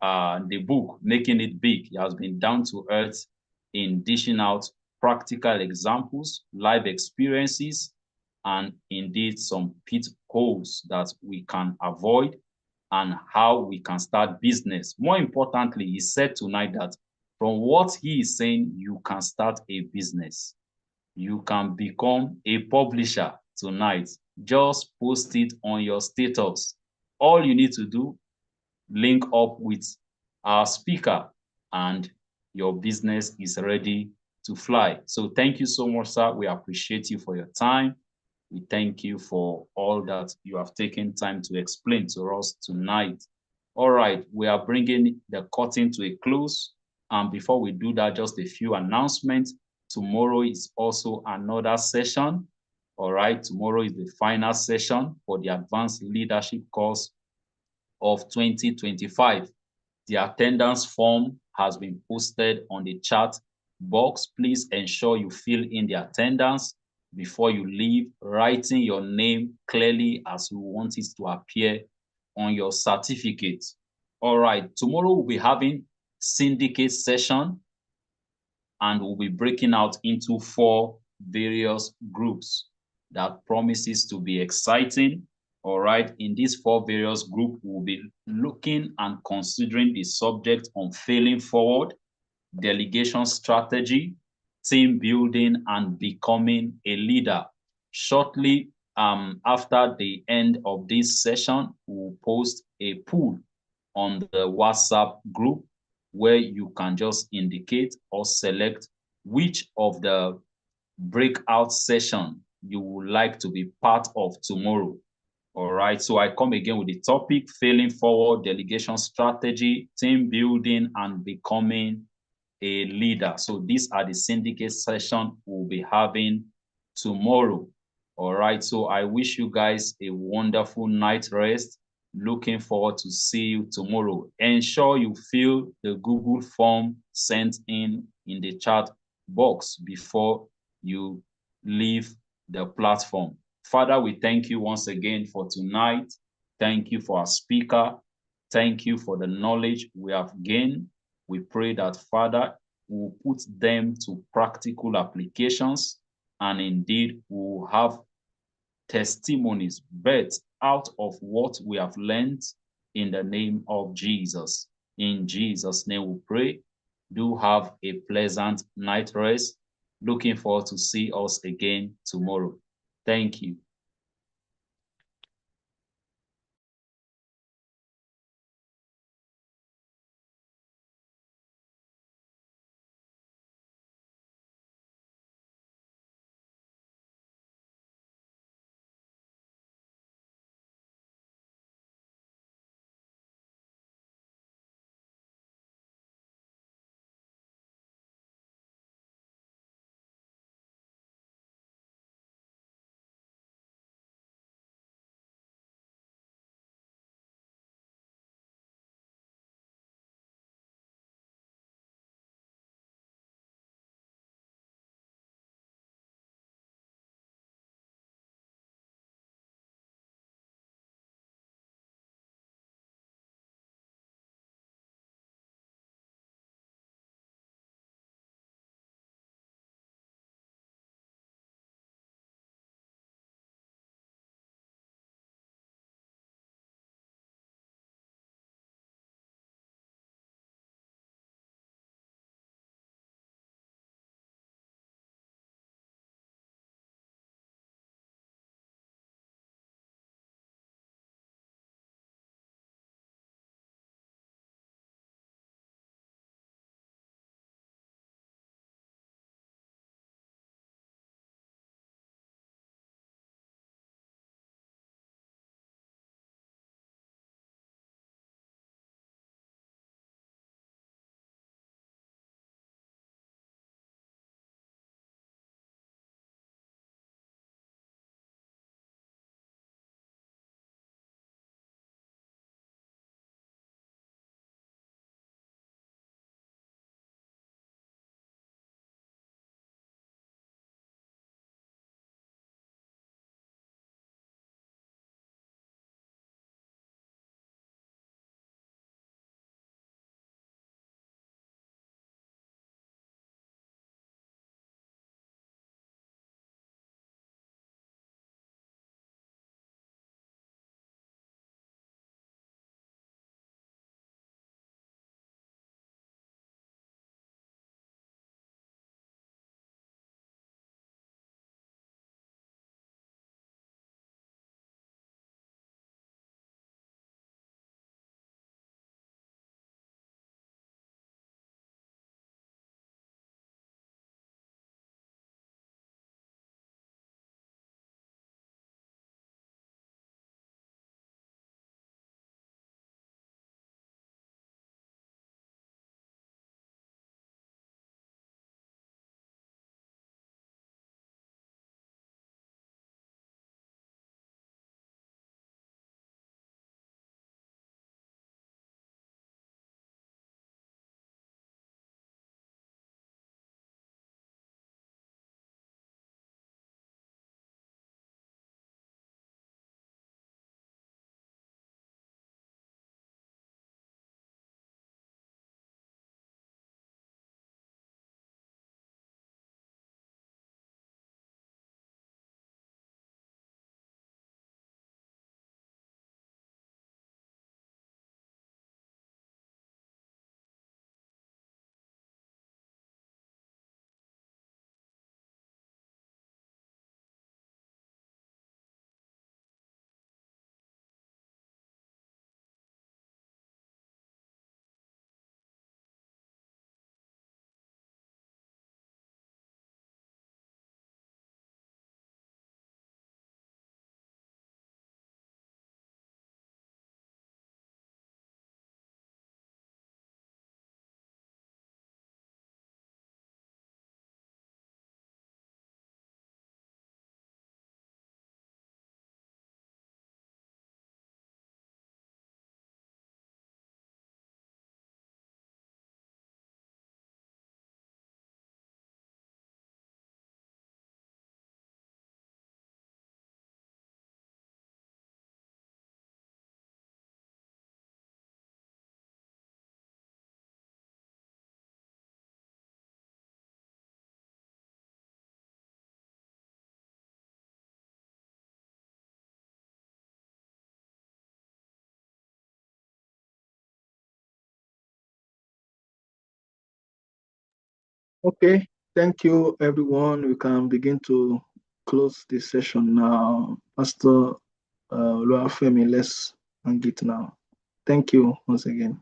the book, Making It Big. He has been down to earth in dishing out practical examples, life experiences, and indeed some pitfalls that we can avoid and how we can start business. More importantly, he said tonight that from what he is saying, you can start a business. You can become a publisher tonight. Just post it on your status. All you need to do, link up with our speaker, and your business is ready to fly. So thank you so much, sir. We appreciate you for your time. We thank you for all that you have taken time to explain to us tonight. All right, we are bringing the curtain to a close. And before we do that, just a few announcements. Tomorrow is also another session. All right, tomorrow is the final session for the advanced leadership course of 2025. The attendance form has been posted on the chat box. Please ensure you fill in the attendance before you leave, writing your name clearly as you want it to appear on your certificate. All right, tomorrow we'll be having syndicate session, and we'll be breaking out into 4 various groups. That promises to be exciting. All right, in these 4 various groups, we'll be looking and considering the subject on failing forward, delegation strategy, team building, and becoming a leader. Shortly after the end of this session, we'll post a poll on the WhatsApp group where you can just indicate or select which of the breakout session you would like to be part of tomorrow. All right, so I come again with the topic, failing forward, delegation strategy, team building, and becoming a leader. So these are the syndicate session we'll be having tomorrow. All right, so I wish you guys a wonderful night rest. Looking forward to see you tomorrow. Ensure you fill the Google form sent in the chat box before you leave the platform. Father, we thank you once again for tonight. Thank you for our speaker. Thank you for the knowledge we have gained. We pray that, Father, will put them to practical applications, and indeed will have testimonies birthed out of what we have learned in the name of Jesus. In Jesus' name we pray. Do have a pleasant night rest. Looking forward to see us again tomorrow. Thank you. Okay, thank you, everyone. We can begin to close this session now. Pastor Luafemi, let's end it now. Thank you once again.